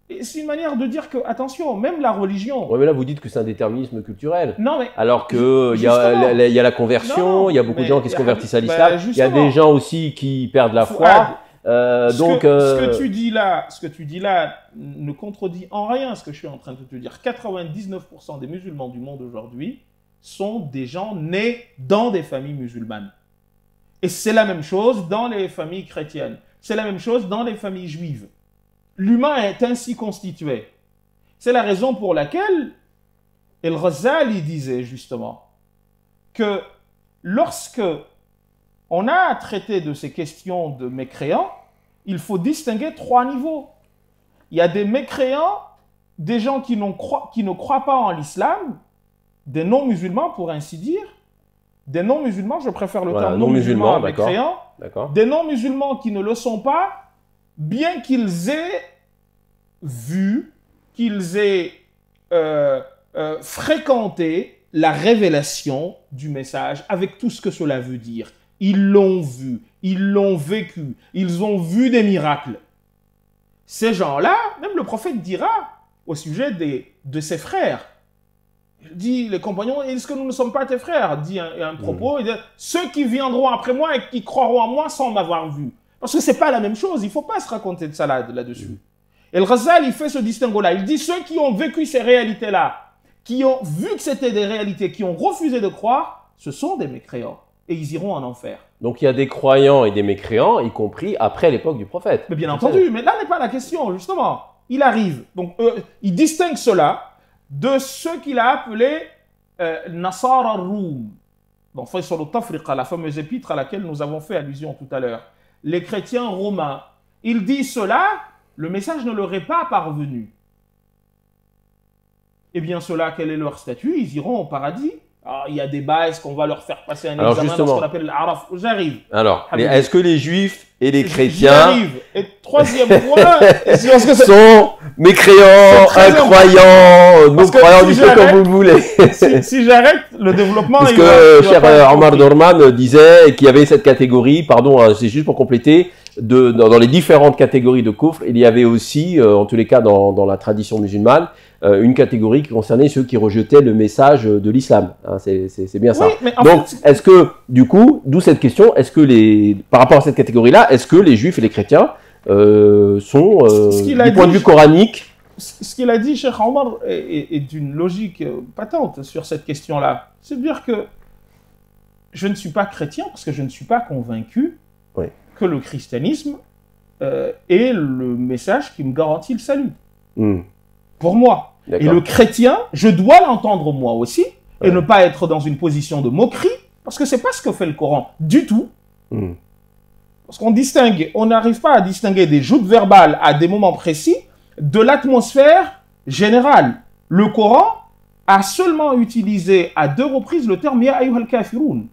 B: Et c'est une manière de dire que, attention, même la religion...
A: Oui, mais là, vous dites que c'est un déterminisme culturel.
B: Non, mais...
A: Alors qu'il y a la conversion, il y a beaucoup de gens qui se convertissent à l'islam, il y a des gens aussi qui perdent la foi.
B: Ce que tu dis là ne contredit en rien ce que je suis en train de te dire. 99% des musulmans du monde aujourd'hui sont des gens nés dans des familles musulmanes. Et c'est la même chose dans les familles chrétiennes. C'est la même chose dans les familles juives. L'humain est ainsi constitué. C'est la raison pour laquelle El-Ghazali disait justement que lorsque on a à traiter de ces questions de mécréants, il faut distinguer 3 niveaux. Il y a des mécréants, des gens qui ne croient pas en l'islam, des non-musulmans pour ainsi dire, des non-musulmans, je préfère le terme non-musulman à mécréants, des non-musulmans qui ne le sont pas, bien qu'ils aient vu, qu'ils aient fréquenté la révélation du message avec tout ce que cela veut dire. Ils l'ont vu, ils l'ont vécu, ils ont vu des miracles. Ces gens-là, même le prophète dira au sujet de ses frères, il dit, les compagnons, est-ce que nous ne sommes pas tes frères? Dit un propos, il dit, ceux qui viendront après moi et qui croiront en moi sans m'avoir vu. Parce que ce n'est pas la même chose, il ne faut pas se raconter de salade là-dessus. Et le Ghazali, il fait ce distinguo-là. Il dit, ceux qui ont vécu ces réalités-là, qui ont vu que c'était des réalités, qui ont refusé de croire, ce sont des mécréants. Et ils iront en enfer.
A: Donc il y a des croyants et des mécréants, y compris après l'époque du prophète.
B: Mais bien entendu, mais là n'est pas la question, justement. Il arrive. Donc il distingue cela de ceux qu'il a appelés Nasara Roum. Dans Faisal al-Tafriqa, la fameuse épître à laquelle nous avons fait allusion tout à l'heure. Les chrétiens romains. Il dit cela, le message ne leur est pas parvenu. Eh bien, ceux-là, quel est leur statut? Ils iront au paradis. Alors, il y a des débat, est-ce qu'on va leur faire passer un examen dans ce qu'on appelle l'Araf? J'arrive.
A: Alors, est-ce que les juifs et les chrétiens
B: J'arrive. Et troisième point,
A: sont mécréants, incroyants, non-croyants, du tout comme vous le voulez.
B: Si j'arrête le développement...
A: Parce que cher Omar Dorman disait qu'il y avait cette catégorie, pardon, c'est juste pour compléter, dans les différentes catégories de kufr, il y avait aussi, en tous les cas dans la tradition musulmane, une catégorie qui concernait ceux qui rejetaient le message de l'islam. Hein, c'est bien ça.
B: Oui,
A: donc, est-ce que, du coup, d'où cette question, est-ce que par rapport à cette catégorie-là, est-ce que les juifs et les chrétiens sont, du point de vue coranique...
B: Ce qu'il a dit, Cheikh Omar, est d'une logique patente sur cette question-là. C'est de dire que je ne suis pas chrétien parce que je ne suis pas convaincu que le christianisme est le message qui me garantit le salut. Pour moi. Et le chrétien, je dois l'entendre moi aussi, et ne pas être dans une position de moquerie, parce que c'est pas ce que fait le Coran, du tout. Parce qu'on distingue, on n'arrive pas à distinguer des joutes verbales à des moments précis de l'atmosphère générale. Le Coran a seulement utilisé à 2 reprises le terme « Ya ayyuhal kafirun ».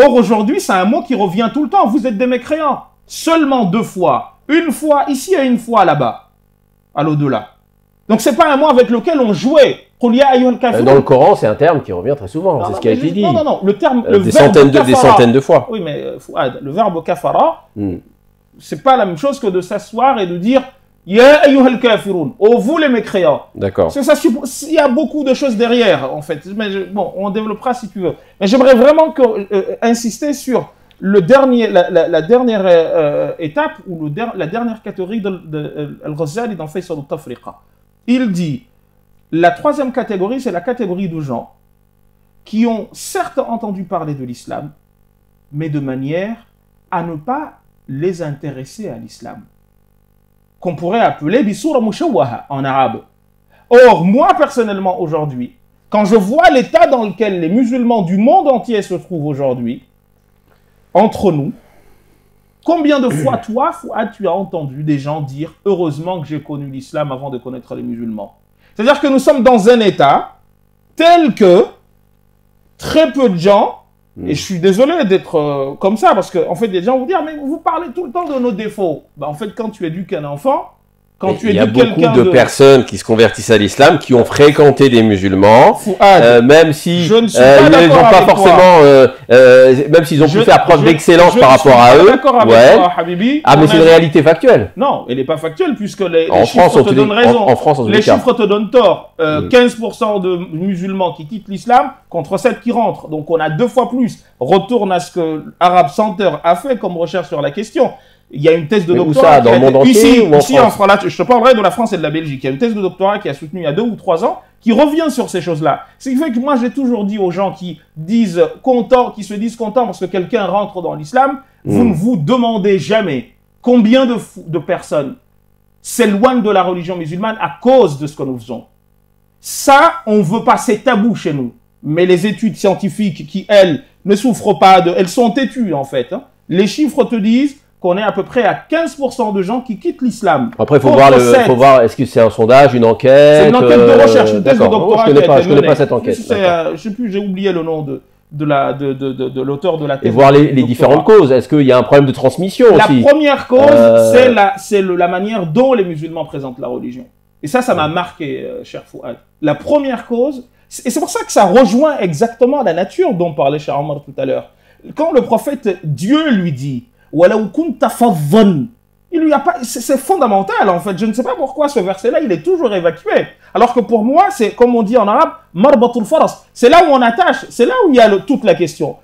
B: Or, aujourd'hui, c'est un mot qui revient tout le temps. Vous êtes des mécréants. Seulement 2 fois. Une fois ici et une fois là-bas, à l'au-delà. Donc, ce n'est pas un mot avec lequel on jouait. Dans
A: le Coran, c'est un terme qui revient très souvent. C'est ce qui a été dit.
B: Non. Le terme,
A: des centaines de fois.
B: Oui, mais Fouad, le verbe kafara, c'est pas la même chose que de s'asseoir et de dire Ya ayyuhal kafirun, oh vous les mécréants.
A: D'accord.
B: Il y a beaucoup de choses derrière, en fait. Mais bon, on développera si tu veux. Mais j'aimerais vraiment insister sur la dernière étape ou la dernière catégorie de Al-Ghazali dans Faisal al-Tafriqa. Il dit, la 3e catégorie, c'est la catégorie de gens qui ont certes entendu parler de l'islam, mais de manière à ne pas les intéresser à l'islam. Qu'on pourrait appeler bisura mushawwaha en arabe. Or, moi personnellement aujourd'hui, quand je vois l'état dans lequel les musulmans du monde entier se trouvent aujourd'hui, entre nous, combien de fois toi, Fouad, tu as entendu des gens dire « Heureusement que j'ai connu l'islam avant de connaître les musulmans ». C'est-à-dire que nous sommes dans un état tel que très peu de gens, et je suis désolé d'être comme ça, parce qu'en fait, des gens vont dire « Mais vous parlez tout le temps de nos défauts ». En fait, quand tu éduques un enfant, quand tu éduques quelqu'un
A: Il y a beaucoup de personnes qui se convertissent à l'islam, qui ont fréquenté des musulmans, même si ils n'ont pas forcément, même s'ils ont pu faire preuve d'excellence par rapport à eux. Mais c'est une réalité factuelle.
B: Non, elle n'est pas factuelle, puisque les chiffres te donnent raison.
A: En France,
B: les chiffres te donnent tort. 15% de musulmans qui quittent l'islam contre 7 qui rentrent. Donc on a 2 fois plus. Retourne à ce que Arab Center a fait comme recherche sur la question. Il y a une thèse de
A: Mais où
B: doctorat.
A: ça, dans le monde entier ou en
B: Ici,
A: France?
B: là, je te parlerai de la France et de la Belgique. Il y a une thèse de doctorat qui a soutenu il y a 2 ou 3 ans, qui revient sur ces choses-là. Ce qui fait que moi, j'ai toujours dit aux gens qui disent contents, qui se disent contents parce que quelqu'un rentre dans l'islam, vous ne vous demandez jamais combien de personnes s'éloignent de la religion musulmane à cause de ce que nous faisons. Ça, on veut pas, c'est tabou chez nous. Mais les études scientifiques qui, elles, ne souffrent pas de... Elles sont têtues, en fait. Hein. Les chiffres te disent qu'on est à peu près à 15% de gens qui quittent l'islam.
A: Après, il faut voir, est-ce que c'est un sondage, une enquête?
B: C'est une enquête de recherche, une thèse de doctorat.
A: Je ne connais pas cette enquête.
B: Je sais plus, j'ai oublié le nom de l'auteur de la thèse.
A: Et voir les différentes causes. Est-ce qu'il y a un problème de transmission aussi?
B: La première cause, c'est la manière dont les musulmans présentent la religion. Et ça m'a marqué, cher Fouad. La première cause, et c'est pour ça que ça rejoint exactement la nature dont parlait cher Omar tout à l'heure. Quand le prophète, Dieu lui dit, il lui a pas, c'est fondamental en fait. Je ne sais pas pourquoi ce verset-là, il est toujours évacué. Alors que pour moi, c'est comme on dit en arabe, marbatul faras. C'est là où on attache, c'est là où il y a toute la question.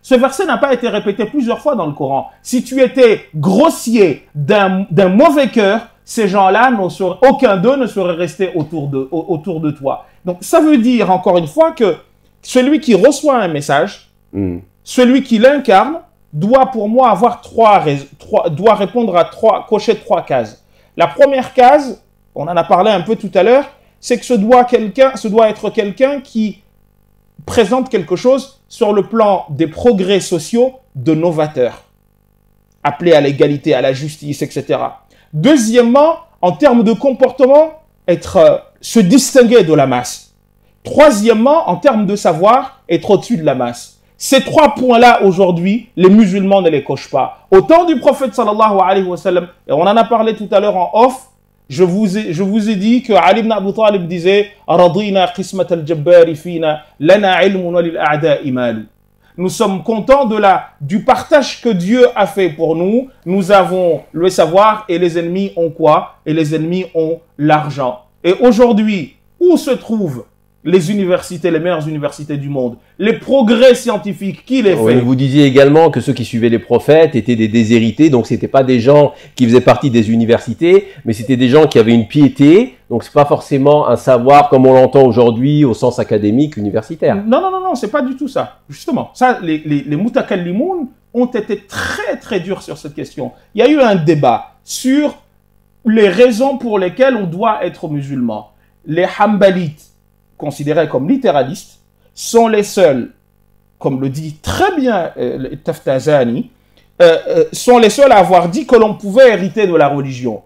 B: Ce verset n'a pas été répété plusieurs fois dans le Coran. Si tu étais grossier d'un mauvais cœur, ces gens-là, aucun d'eux ne serait resté autour de toi. Donc ça veut dire encore une fois que celui qui reçoit un message, celui qui l'incarne, doit pour moi avoir doit répondre à cocher 3 cases. La première case, on en a parlé un peu tout à l'heure, c'est que ce doit être quelqu'un qui présente quelque chose sur le plan des progrès sociaux de novateurs, appelé à l'égalité, à la justice, etc. Deuxièmement, en termes de comportement, se distinguer de la masse. Troisièmement, en termes de savoir, être au-dessus de la masse. Ces 3 points-là, aujourd'hui, les musulmans ne les cochent pas. Au temps du prophète sallallahu alayhi wa sallam, et on en a parlé tout à l'heure en off, je vous ai dit que Ali ibn Abi Talib disait « Radina qismat al-jabbari fina, lana ilmun wa lil a'da'i malu » Nous sommes contents du partage que Dieu a fait pour nous. Nous avons le savoir et les ennemis ont quoi? Et les ennemis ont l'argent. Et aujourd'hui, où se trouvent les universités, les meilleures universités du monde, les progrès scientifiques, qui les fait?
A: Vous disiez également que ceux qui suivaient les prophètes étaient des déshérités, donc c'était pas des gens qui faisaient partie des universités, mais c'était des gens qui avaient une piété, donc c'est pas forcément un savoir comme on l'entend aujourd'hui au sens académique universitaire.
B: Non, c'est pas du tout ça. Justement, ça, les mutakallimoun ont été très très durs sur cette question. Il y a eu un débat sur les raisons pour lesquelles on doit être musulman. Les Hanbalites, considérés comme littéralistes, sont les seuls, comme le dit très bien Taftazani, sont les seuls à avoir dit que l'on pouvait hériter de la religion.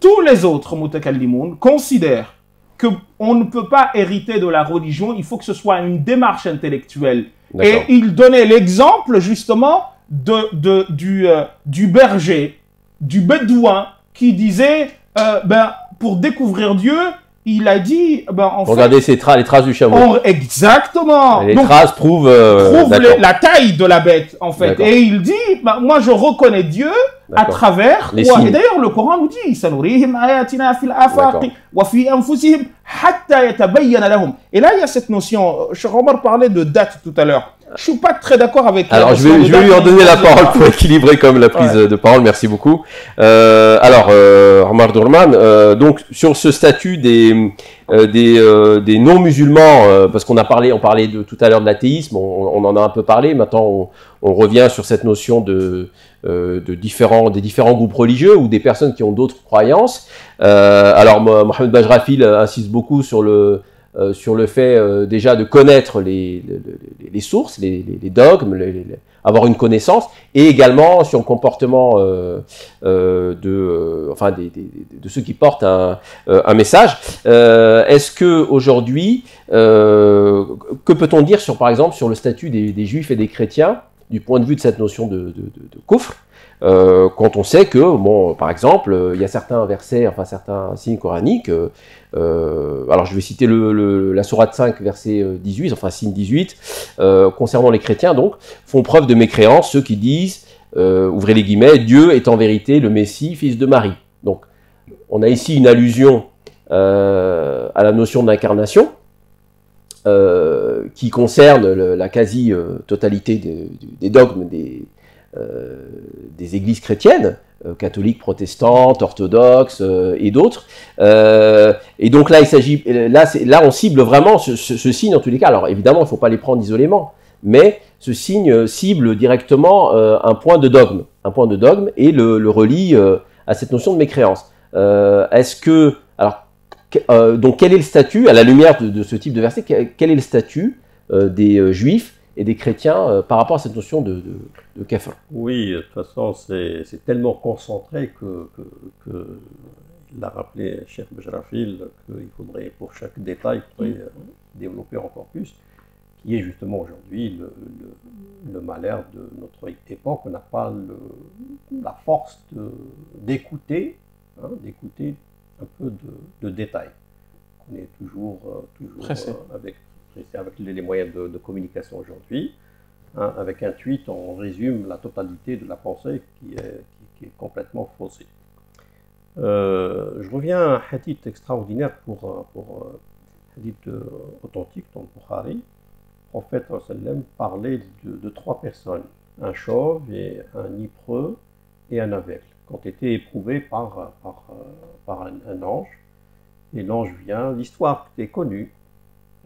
B: Tous les autres mutakallimoun considèrent qu'on ne peut pas hériter de la religion, il faut que ce soit une démarche intellectuelle. Et ils donnaient l'exemple justement du berger, du bédouin, qui disait, pour découvrir Dieu, il a dit,
A: regardez les traces du chameau.
B: Exactement.
A: Les traces prouvent
B: la taille de la bête, en fait. Et il dit, moi je reconnais Dieu à travers
A: les
B: quoi? Et d'ailleurs, le Coran nous dit, sanurihim ayatina fil afaqi wa fi anfusihim hatta yatabayyana lahum. Et là, il y a cette notion, Cheikh Omar parlait de date tout à l'heure. Je suis pas très d'accord avec.
A: Alors, je vais lui en donner la parole pour équilibrer comme la prise de parole. Merci beaucoup. Omar Dourman, donc sur ce statut des non-musulmans, parce on parlait tout à l'heure de l'athéisme, on en a un peu parlé. Maintenant, on revient sur cette notion des différents groupes religieux ou des personnes qui ont d'autres croyances. Alors, Mohamed Bajrafil insiste beaucoup sur le fait déjà de connaître les sources, les dogmes, avoir une connaissance, et également sur le comportement de ceux qui portent un message. Est-ce que aujourd'hui, que peut-on dire par exemple sur le statut des juifs et des chrétiens du point de vue de cette notion de kufr, quand on sait que, par exemple, il y a certains versets, certains signes coraniques, alors je vais citer la sourate 5, verset 18, signe 18, concernant les chrétiens, donc, font preuve de mécréance ceux qui disent, ouvrez les guillemets, Dieu est en vérité le Messie, fils de Marie. Donc, on a ici une allusion à la notion d'incarnation. qui concerne la quasi-totalité des dogmes des églises chrétiennes, catholiques, protestantes, orthodoxes et d'autres. Et donc là, là, on cible vraiment ce signe en tous les cas. Alors évidemment, il ne faut pas les prendre isolément, mais ce signe cible directement un point de dogme et le relie à cette notion de mécréance. Donc quel est le statut, à la lumière de ce type de verset, quel est le statut des juifs et des chrétiens par rapport à cette notion de kafir?
C: Oui, de toute façon, c'est tellement concentré que il a rappelé, Cheikh Bajrafil, qu'il faudrait, pour chaque détail, développer encore plus, qui est justement aujourd'hui le malheur de notre époque. On n'a pas la force d'écouter un peu de détails. On est toujours avec les moyens de communication aujourd'hui. Hein, avec un tweet, on résume la totalité de la pensée qui est complètement faussée. Je reviens à un hadith extraordinaire pour hadith authentique dans le Bukhari. Le prophète sallam parlait de trois personnes, un chauve et un lépreux et un aveugle, qui ont été éprouvés par un ange. Et l'ange vient, l'histoire est connue,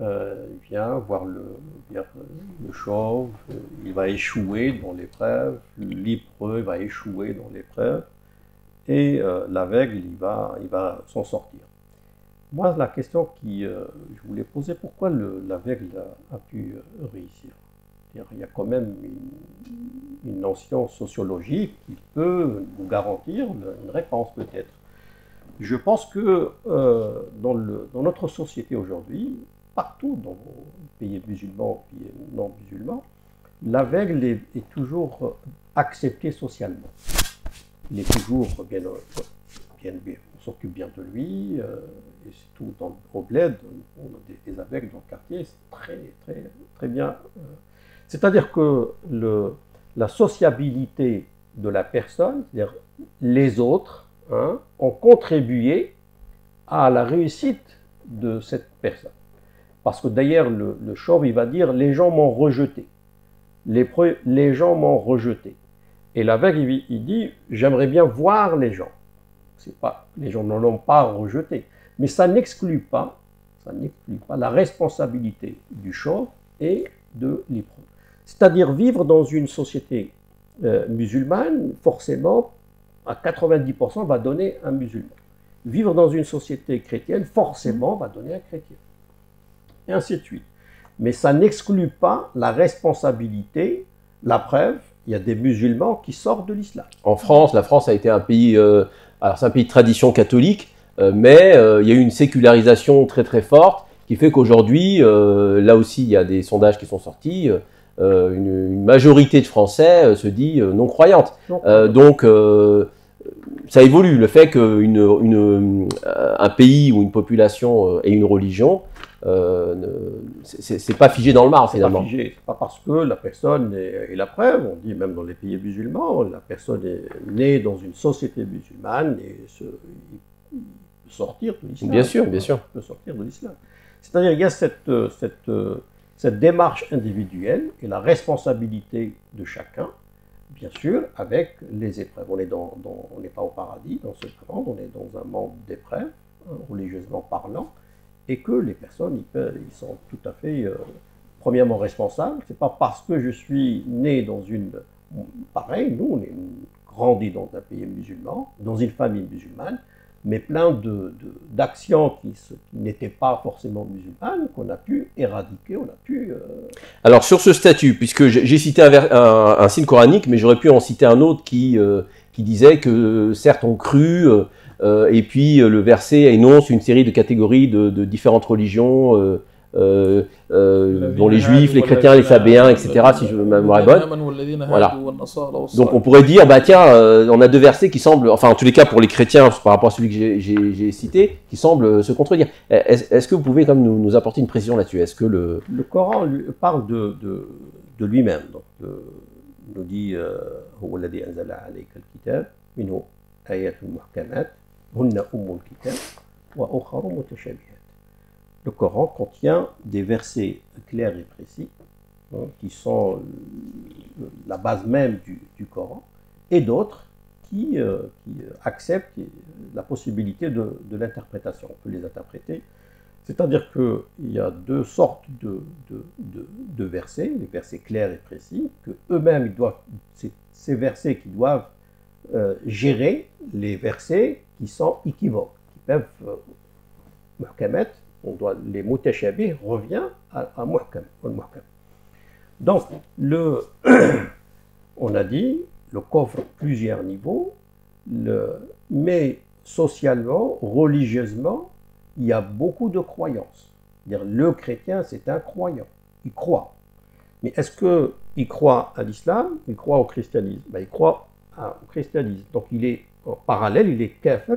C: il vient voir le chauve, il va échouer dans l'épreuve, le lépreux va échouer dans l'épreuve, et l'aveugle, il va s'en sortir. Moi, la question que je voulais poser, pourquoi l'aveugle a pu réussir? Il y a quand même une notion sociologique qui peut nous garantir une réponse peut-être. Je pense que dans notre société aujourd'hui, partout dans les pays musulmans et non musulmans, l'aveugle est toujours accepté socialement. Il est toujours bien, on s'occupe bien de lui, et c'est tout au bled, on a des aveugles dans le quartier, c'est très bien. C'est-à-dire que la sociabilité de la personne, c'est-à-dire les autres, hein, ont contribué à la réussite de cette personne. Parce que d'ailleurs, le chauve, il va dire « les gens m'ont rejeté ». Les gens m'ont rejeté. Et l'aveugle, il dit « j'aimerais bien voir les gens ». Les gens ne l'ont pas rejeté. Mais ça n'exclut pas la responsabilité du chauve et de lépreux. C'est-à-dire vivre dans une société musulmane, forcément, à 90% va donner un musulman. Vivre dans une société chrétienne, forcément, va donner un chrétien. Et ainsi de suite. Mais ça n'exclut pas la responsabilité. La preuve, il y a des musulmans qui sortent de l'islam.
A: En France, la France a été un pays, alors c'est un pays de tradition catholique, mais il y a eu une sécularisation très forte qui fait qu'aujourd'hui, là aussi, il y a des sondages qui sont sortis, une majorité de Français se dit non croyante. Donc, ça évolue. Le fait qu'un pays ou une population ait une religion, c'est pas figé dans le marbre finalement.
C: C'est pas parce que la personne est la preuve, on dit même dans les pays musulmans, la personne est née dans une société musulmane et il peut sortir de l'islam.
A: Bien sûr, bien sûr.
C: Il peut sortir de l'islam. C'est-à-dire qu'il y a cette démarche individuelle et la responsabilité de chacun, bien sûr, avec les épreuves. On n'est pas au paradis dans ce monde, on est dans un monde d'épreuves, hein, religieusement parlant, et que les personnes, ils sont tout à fait, premièrement, responsables. C'est pas parce que je suis né dans pareil, nous, on est grandi dans un pays musulman, dans une famille musulmane, mais plein d'actions qui n'étaient pas forcément musulmanes, qu'on a pu éradiquer, on a pu...
A: Alors, sur ce statut, puisque j'ai cité un signe coranique, mais j'aurais pu en citer un autre qui disait que, certes, on crut... et puis le verset énonce une série de catégories de différentes religions, dont les juifs, les chrétiens, les sabéens, etc., si je me mémoire est bonne. Voilà. Donc on pourrait dire, bah tiens, on a deux versets qui semblent, enfin en tous les cas pour les chrétiens, par rapport à celui que j'ai cité, qui semblent se contredire. Est-ce que vous pouvez comme nous apporter une précision là-dessus? Est-ce que le
C: Coran parle de lui-même, donc nous dit هو الذي أنزل عليك الكتاب منه آيات محكمات هن أم الكتاب وأخر متشابهات. le Coran contient des versets clairs et précis, hein, qui sont la base même du Coran, et d'autres qui acceptent la possibilité de l'interprétation. On peut les interpréter. C'est-à-dire qu'il y a deux sortes de versets, les versets clairs et précis, que eux-mêmes, ils doivent, ces versets qui doivent gérer les versets qui sont équivoques, qui peuvent muhkamat, on doit, les mutashabih revient à muhkam, al-muhkam. Donc, on a dit, le coffre plusieurs niveaux, mais socialement, religieusement, il y a beaucoup de croyances. C'est-à-dire, le chrétien, c'est un croyant, il croit. Mais est-ce qu'il croit à l'islam? Il croit au christianisme? Ben, il croit au christianisme. Donc, il est en parallèle, il est kafir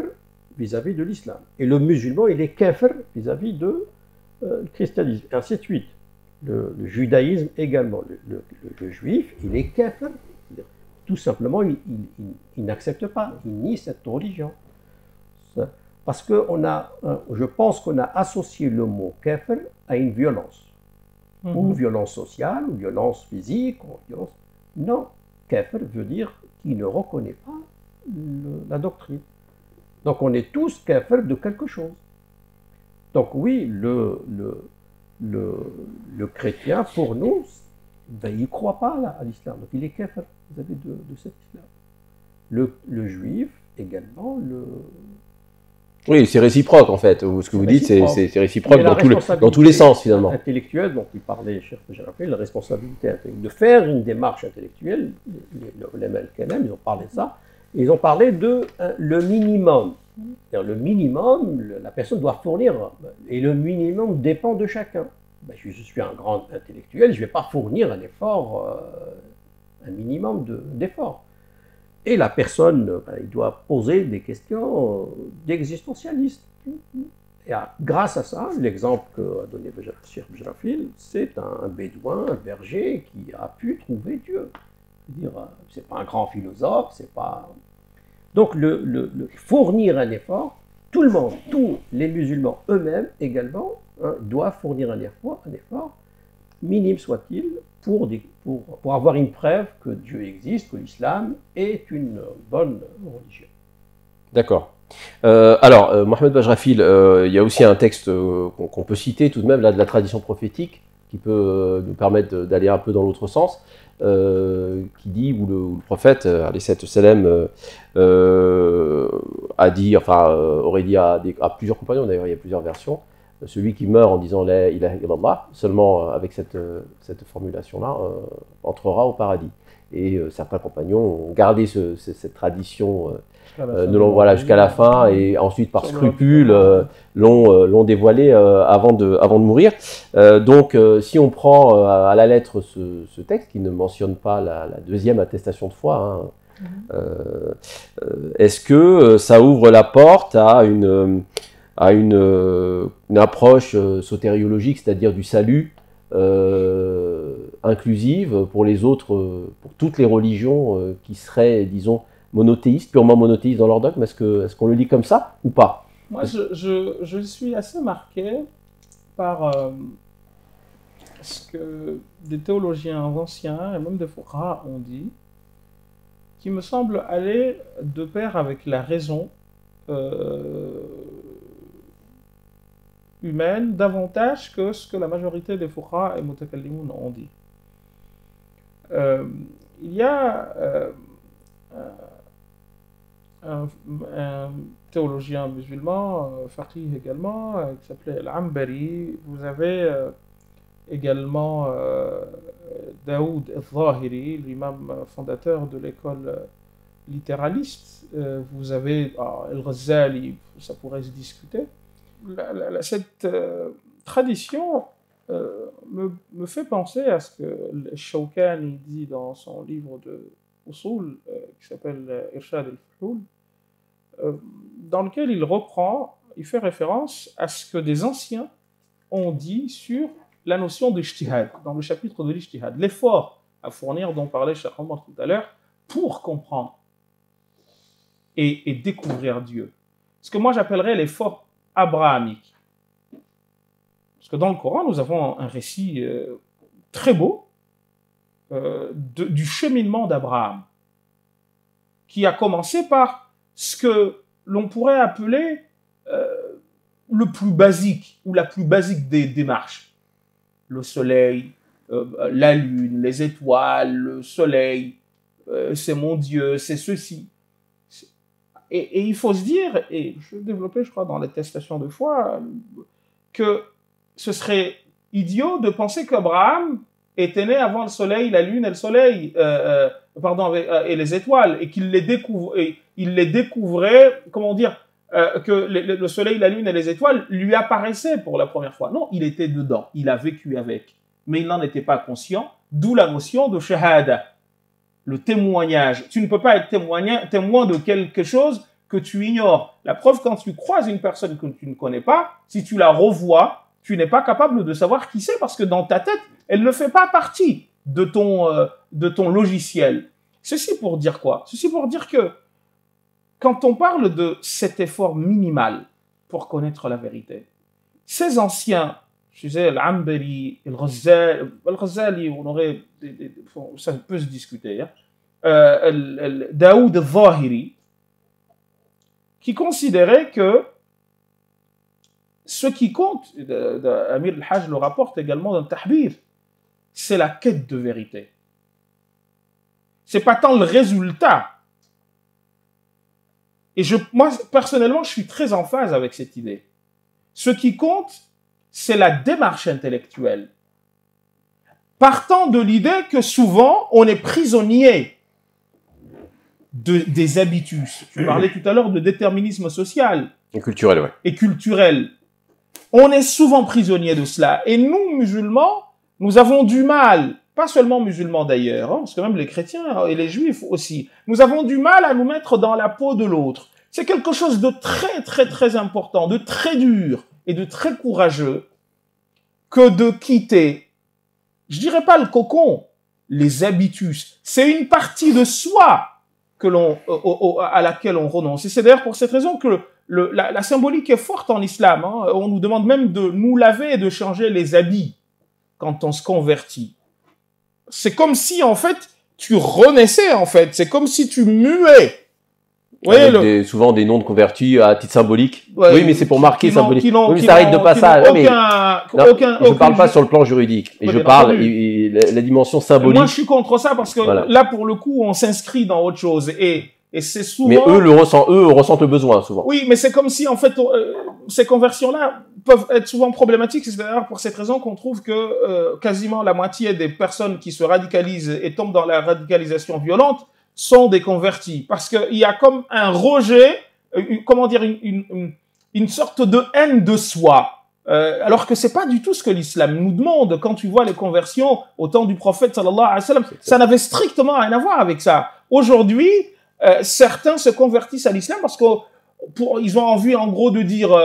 C: vis-à-vis de l'islam. Et le musulman, il est kafir vis-à-vis de le christianisme, et ainsi de suite. Le judaïsme également. Le juif, il est kafir. Tout simplement, il n'accepte pas, il nie cette religion. Parce que je pense qu'on a associé le mot kafir à une violence. Ou violence sociale, ou violence physique. Ou violence... Non, kafir veut dire qu'il ne reconnaît pas la doctrine. Donc on est tous kafir de quelque chose. Donc oui, le chrétien, pour nous, ben, il ne croit pas à l'islam. Donc il est kafir vis-à-vis de cet islam. Le juif également,
A: Oui, c'est réciproque en fait. Ce que vous dites, c'est réciproque dans tous les sens finalement.
C: Intellectuelle, dont il parlait, cher Jarafil, la responsabilité intellectuelle, de faire une démarche intellectuelle, les MLKM, ils ont parlé de ça, ils ont parlé de le minimum. Le minimum, la personne doit fournir, et le minimum dépend de chacun. Ben, je suis un grand intellectuel, je ne vais pas fournir un effort, un minimum d'effort. Et la personne, ben, il doit poser des questions d'existentialistes. Et grâce à ça, l'exemple qu'a donné Cheikh Bjarafil, c'est un bédouin, un berger qui a pu trouver Dieu. C'est-à-dire, c'est pas un grand philosophe, c'est pas... Donc, fournir un effort, tout le monde, tous les musulmans eux-mêmes également, hein, doivent fournir un effort minime soit-il, pour avoir une preuve que Dieu existe, que l'islam est une bonne religion.
A: D'accord. Alors, Mohamed Bajrafil, il y a aussi un texte qu'on peut citer tout de même, là, de la tradition prophétique, qui peut nous permettre d'aller un peu dans l'autre sens, qui dit, où le prophète, alayhi salam, a dit, enfin, aurait dit à plusieurs compagnons, d'ailleurs il y a plusieurs versions, celui qui meurt en disant la ilaha illallah, seulement avec cette formulation-là, entrera au paradis. Et certains compagnons ont gardé cette tradition jusqu'à la fin, et ensuite par scrupule l'ont dévoilé avant de mourir. Donc si on prend à la lettre ce texte, qui ne mentionne pas la deuxième attestation de foi, hein, est-ce que ça ouvre la porte à une approche sotériologique, c'est-à-dire du salut inclusive pour les autres, pour toutes les religions qui seraient, disons, monothéistes, purement monothéistes dans leur dogme? Est-ce qu'on le lit comme ça ou pas?
B: Moi, je suis assez marqué par ce que des théologiens anciens, et même des fuqaha ont dit, qui me semble aller de pair avec la raison humaine davantage que ce que la majorité des fuqaha et mutakallimun ont dit. Il y a un théologien musulman, faqih également, qui s'appelait Al-Ambari. Vous avez également Daoud al-Zahiri, l'imam fondateur de l'école littéraliste. Vous avez Al-Ghazali, ça pourrait se discuter. Cette tradition me fait penser à ce que Shawkani dit dans son livre de Usul, qui s'appelle Irshad al-Fuhul, dans lequel il fait référence à ce que des anciens ont dit sur la notion d'ijtihad, dans le chapitre de l'ijtihad, l'effort à fournir dont parlait Cheikh Omar tout à l'heure, pour comprendre et découvrir Dieu. Ce que moi j'appellerais l'effort abrahamique. Parce que dans le Coran, nous avons un récit très beau du cheminement d'Abraham, qui a commencé par ce que l'on pourrait appeler le plus basique, ou la plus basique des démarches. Le soleil, la lune, les étoiles, le soleil, c'est mon Dieu, c'est ceci. Et il faut se dire, et je vais développer, je crois, dans l'attestation de foi, que ce serait idiot de penser qu'Abraham était né avant le soleil, la lune et le soleil, et les étoiles, et qu'il les découvrait, comment dire, que le soleil, la lune et les étoiles lui apparaissaient pour la première fois. Non, il était dedans, il a vécu avec, mais il n'en était pas conscient, d'où la notion de shahada, le témoignage. Tu ne peux pas être témoin de quelque chose que tu ignores. La preuve, quand tu croises une personne que tu ne connais pas, si tu la revois, tu n'es pas capable de savoir qui c'est parce que dans ta tête, elle ne fait pas partie de ton logiciel. Ceci pour dire quoi? Ceci pour dire que quand on parle de cet effort minimal pour connaître la vérité, ces anciens, je disais, l'Ambari, Al-Ghazali, ça peut se discuter, hein, Daoud al-Zahiri, qui considérait que ce qui compte, Amir al-Hajj le rapporte également dans le Tahbir, c'est la quête de vérité. C'est pas tant le résultat. Et moi, personnellement, je suis très en phase avec cette idée. Ce qui compte, c'est la démarche intellectuelle. Partant de l'idée que souvent, on est prisonnier des habitus. Tu parlais tout à l'heure de déterminisme social.
A: Et culturel, ouais.
B: Et culturel. On est souvent prisonnier de cela. Et nous, musulmans, nous avons du mal, pas seulement musulmans d'ailleurs, hein, parce que même les chrétiens et les juifs aussi, nous avons du mal à nous mettre dans la peau de l'autre. C'est quelque chose de très, très, très important, de très dur et de très courageux que de quitter, je dirais pas le cocon, les habitus. C'est une partie de soi que à laquelle on renonce. Et c'est d'ailleurs pour cette raison que la symbolique est forte en islam. Hein. On nous demande même de nous laver et de changer les habits quand on se convertit. C'est comme si, en fait, tu renaissais, en fait. C'est comme si tu muais.
A: Ouais, souvent des noms de convertis à titre symbolique.
B: Ouais,
A: oui, mais c'est pour marquer symbolique. Oui, mais
B: qui
A: ça règle de passage. Je ne parle pas
B: ju-
A: sur le plan juridique, mais
B: Ouais,
A: je
B: bien
A: parle
B: entendu.
A: la dimension symbolique.
B: Moi, je suis contre ça parce que
A: Voilà.
B: là, pour le coup, on s'inscrit dans autre chose. Et c'est souvent...
A: Mais eux ressentent le besoin, souvent.
B: Oui, mais c'est comme si, en fait, ces conversions-là peuvent être souvent problématiques. C'est d'ailleurs pour cette raison qu'on trouve que quasiment la moitié des personnes qui se radicalisent et tombent dans la radicalisation violente sont des convertis. Parce qu'il y a comme un rejet, une sorte de haine de soi. Alors que c'est pas du tout ce que l'islam nous demande. Quand tu vois les conversions au temps du prophète sallallahu alayhi wa sallam, ça n'avait strictement rien à voir avec ça. Aujourd'hui, certains se convertissent à l'islam parce qu'ils ont envie, en gros, de dire,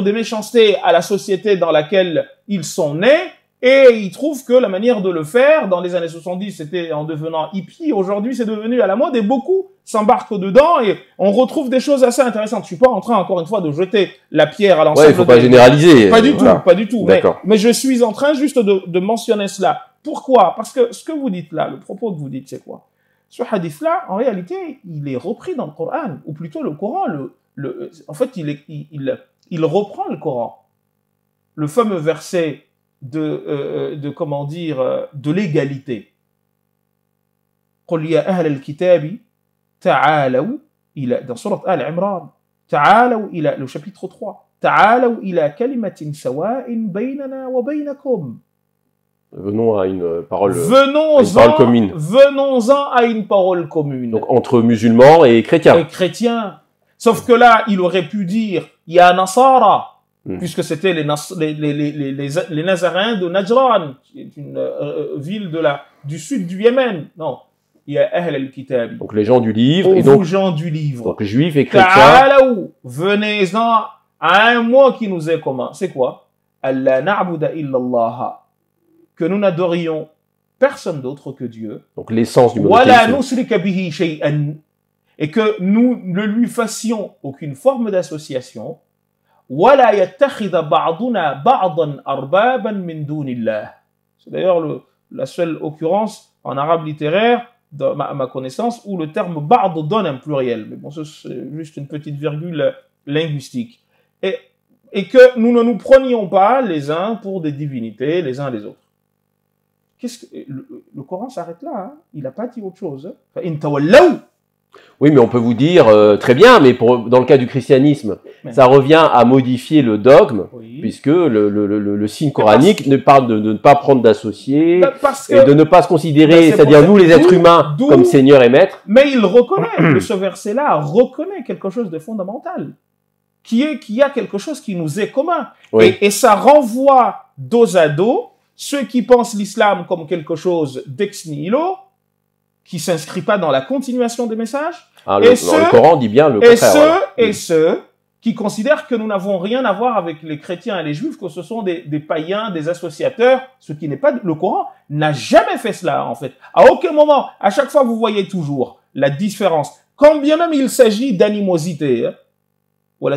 B: des méchancetés à la société dans laquelle ils sont nés. Et ils trouvent que la manière de le faire, dans les années 70, c'était en devenant hippie. Aujourd'hui, c'est devenu à la mode et beaucoup s'embarquent dedans et on retrouve des choses assez intéressantes. Je suis pas en train, encore une fois, de jeter la pierre à l'ensemble.
A: Ouais, il faut pas généraliser.
B: Pas du
A: voilà.
B: tout, pas du tout. Mais je suis en train juste de mentionner cela. Pourquoi? Parce que ce que vous dites là, le propos que vous dites, c'est quoi? Ce hadith-là, en réalité, il est repris dans le Coran, ou plutôt le Coran, en fait, il reprend le Coran. Le fameux verset de l'égalité. قل يا أهل الكتاب تعالوا إلى dans sourate Al-Imran تعالوا إلى le chapitre 3 تعالوا إلى كلمة سواء بيننا وبينكم.
A: Venons à une parole
B: commune. Venons-en à une parole commune.
A: Donc entre musulmans et chrétiens.
B: Et chrétiens. Sauf que là, il aurait pu dire Ya Nasara. Puisque c'était les Nazaréens de Najran, qui est une ville du sud du Yémen. Non, il y a Ahl al-Kitab.
A: Donc les gens du livre.
B: Et donc gens du livre.
A: Donc juifs et chrétiens.
B: Ta'alaou, venez-en à un mot qui nous est commun. C'est quoi? Allah na'buda illallah. Que nous n'adorions personne d'autre que Dieu.
A: Donc l'essence du
B: monothéisme. Wala nusrika bihi shay'an. Et que nous ne lui fassions aucune forme d'association. وَلَا يَتَّخِذَ بَعْضُنَا بَعْضًا أَرْبَابًا مِّن دُونِ اللَّهِ. C'est d'ailleurs la seule occurrence en arabe littéraire, à ma connaissance, où le terme ba'd donne un pluriel. Mais bon, c'est juste une petite virgule linguistique. Et que nous ne nous prenions pas les uns pour des divinités, les uns les autres. Le Coran s'arrête là, hein. Il n'a pas dit autre chose.
A: Oui, mais on peut vous dire, très bien, mais dans le cas du christianisme, ça revient à modifier le dogme, oui, puisque le signe coranique ne parle de ne pas prendre d'associés, et de ne pas se considérer, c'est-à-dire nous les êtres humains, comme Seigneur et Maître.
B: Mais il reconnaît, ce verset-là reconnaît quelque chose de fondamental, qui y a quelque chose qui nous est commun. Oui. Et ça renvoie dos à dos ceux qui pensent l'islam comme quelque chose d'ex nihilo, qui ne s'inscrit pas dans la continuation des messages.
A: Ah, le Coran dit bien le contraire.
B: Et ceux qui considèrent que nous n'avons rien à voir avec les chrétiens et les juifs, que ce sont des païens, des associateurs, ce qui n'est pas... Le Coran n'a jamais fait cela, en fait. À aucun moment, à chaque fois, vous voyez toujours la différence. Quand bien même il s'agit d'animosité, vous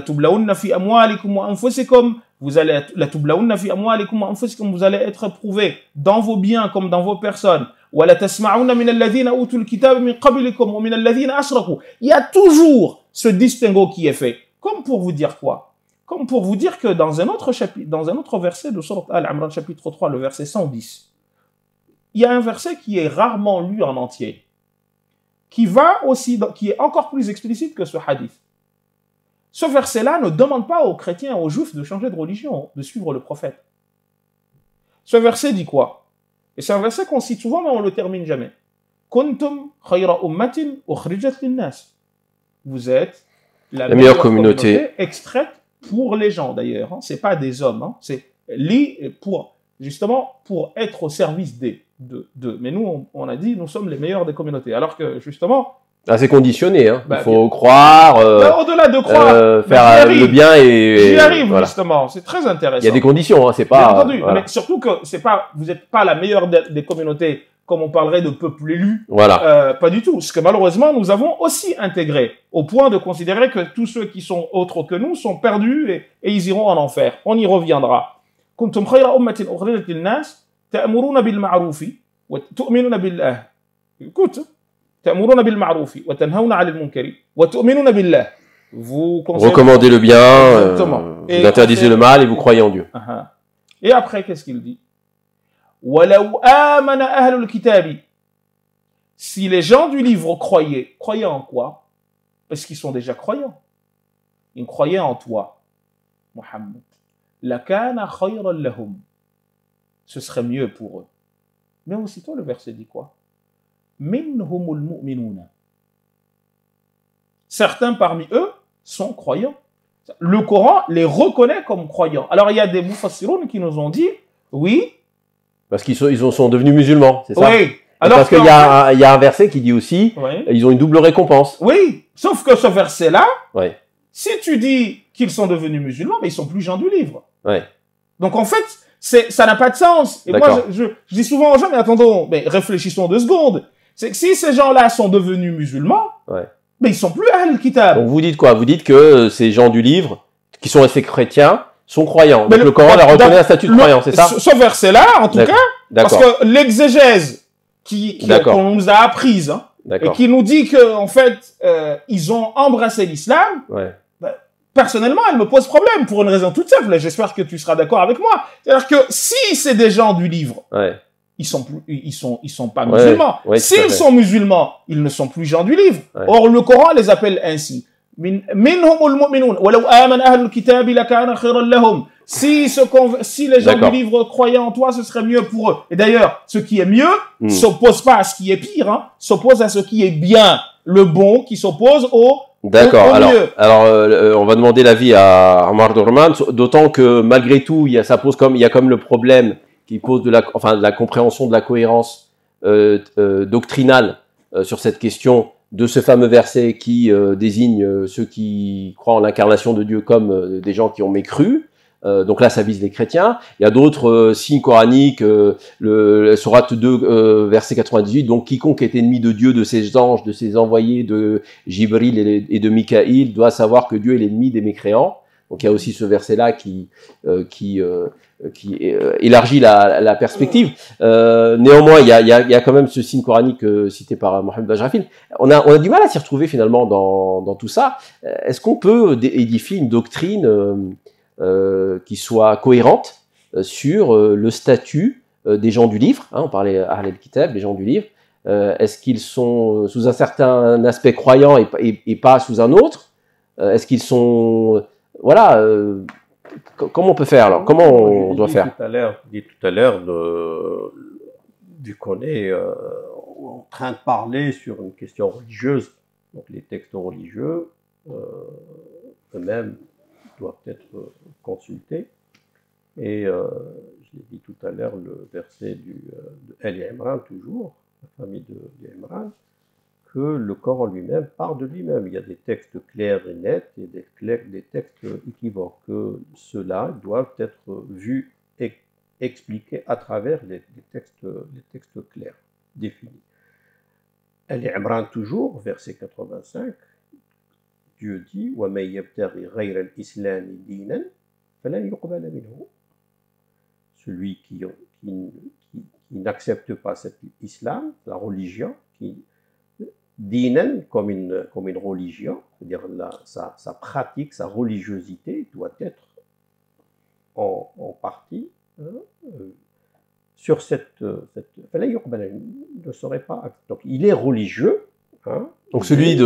B: allez être éprouvé dans vos biens comme dans vos personnes. Il y a toujours ce distinguo qui est fait. Comme pour vous dire quoi? Comme pour vous dire que dans un autre chapitre, dans un autre verset de Sourate Al-Imran, chapitre 3, le verset 110, il y a un verset qui est rarement lu en entier, qui est encore plus explicite que ce hadith. Ce verset-là ne demande pas aux chrétiens et aux juifs de changer de religion, de suivre le prophète. Ce verset dit quoi? Et c'est un verset qu'on cite souvent, mais on ne le termine jamais. Kuntum khayra ummatin ukhrijat linnas. Vous êtes la meilleure communauté extraite pour les gens, d'ailleurs. Hein. C'est pas des hommes. Hein. C'est justement pour être au service d'eux. Mais nous, on a dit, nous sommes les meilleurs des communautés. Alors que, justement...
A: Ah, c'est conditionné, hein. Il faut croire,
B: au-delà de croire,
A: faire le bien et...
B: J'y arrive, voilà. Justement, c'est très intéressant.
A: Il y a des conditions, hein, c'est pas...
B: Bien entendu, voilà. Mais surtout que vous n'êtes pas la meilleure des communautés, comme on parlerait de peuple élu.
A: Voilà.
B: Pas du tout. Ce que malheureusement, nous avons aussi intégré, au point de considérer que tous ceux qui sont autres que nous sont perdus et ils iront en enfer. On y reviendra. Kuntum khayra ummatin ukhrijat linnas ta'muruna bil ma'rufi wa tu'minuna billah. Écoute. Vous
A: recommandez le bien, vous interdisez le mal et vous croyez en Dieu.
B: Et après, qu'est-ce qu'il dit? Si les gens du livre croyaient en quoi? Parce qu'ils sont déjà croyants. Ils croyaient en toi, Muhammad. Ce serait mieux pour eux. Mais aussitôt, le verset dit quoi? Minhumul mu'minuna. Certains parmi eux sont croyants. Le Coran les reconnaît comme croyants. Alors il y a des mufassiroun qui nous ont dit, oui.
A: Parce qu'ils sont devenus musulmans, c'est ça?
B: Oui.
A: Alors parce qu'il y a un verset qui dit aussi, oui, ils ont une double récompense.
B: Oui, sauf que ce verset-là,
A: oui,
B: si tu dis qu'ils sont devenus musulmans, mais ils sont plus gens du livre.
A: Oui.
B: Donc en fait, ça n'a pas de sens. Et moi, je dis souvent aux gens, mais attendons, mais réfléchissons 2 secondes. C'est que si ces gens-là sont devenus musulmans,
A: ouais,
B: mais ils sont plus Ahl-Kitab.
A: Donc vous dites quoi? Vous dites que ces gens du livre, qui sont restés chrétiens, sont croyants. Donc le Coran leur reconnaît un statut de croyant, c'est ça?
B: Ce verset-là, en tout cas, parce que l'exégèse qu'on nous a apprise, hein, et qui nous dit que en fait, ils ont embrassé l'islam,
A: ouais,
B: personnellement, elle me pose problème pour une raison toute simple. J'espère que tu seras d'accord avec moi. C'est-à-dire que si c'est des gens du livre,
A: ouais,
B: ils sont pas musulmans.
A: Ouais,
B: s'ils sont musulmans, ils ne sont plus gens du livre.
A: Ouais.
B: Or, le Coran les appelle ainsi. Si les gens du livre croyaient en toi, ce serait mieux pour eux. Et d'ailleurs, ce qui est mieux s'oppose pas à ce qui est pire, hein, s'oppose à ce qui est bien. Le bon qui s'oppose au
A: D'accord. Alors, on va demander l'avis à Omar Dorman, d'autant que malgré tout, il y a comme le problème qui pose de la compréhension de la cohérence doctrinale sur cette question de ce fameux verset qui désigne ceux qui croient en l'incarnation de Dieu comme des gens qui ont mécru. Donc là, ça vise les chrétiens. Il y a d'autres signes coraniques, le Sourate 2, verset 98, donc quiconque est ennemi de Dieu, de ses anges, de ses envoyés, de Jibril et de Mikaïl, doit savoir que Dieu est l'ennemi des mécréants. Donc il y a aussi ce verset-là qui élargit la perspective. Néanmoins, il y a quand même ce signe coranique cité par Mohamed Bajrafil. On a du mal à s'y retrouver finalement dans tout ça. Est-ce qu'on peut édifier une doctrine qui soit cohérente sur le statut des gens du livre, hein, on parlait Ahl al-Kitab, les gens du livre, est-ce qu'ils sont sous un certain aspect croyant et pas sous un autre? Est-ce qu'ils sont... Voilà, comment on peut faire alors? Comment on doit faire?
C: Dit tout à l'heure, vu qu'on est en train de parler sur une question religieuse, donc les textes religieux eux-mêmes doivent être consultés. Et je l'ai dit tout à l'heure, le verset de Ali Imran, toujours, la famille de Imran, que le Coran lui-même parle de lui-même. Il y a des textes clairs et nets et des textes équivoques. Que ceux-là doivent être vus et expliqués à travers les textes clairs, définis. Ali Imran, toujours, verset 85, Dieu dit وَمَنْ يَبْتَغِي غَيْرَ الْإِسْلَامِ دِينًا فَلَنْ يُقْبَلَ مِنْهُ. Celui qui n'accepte pas cet islam, la religion, dinan comme une religion, c'est-à-dire sa pratique, sa religiosité doit être en partie sur cette ne serait pas. Donc il est religieux. Hein,
A: donc celui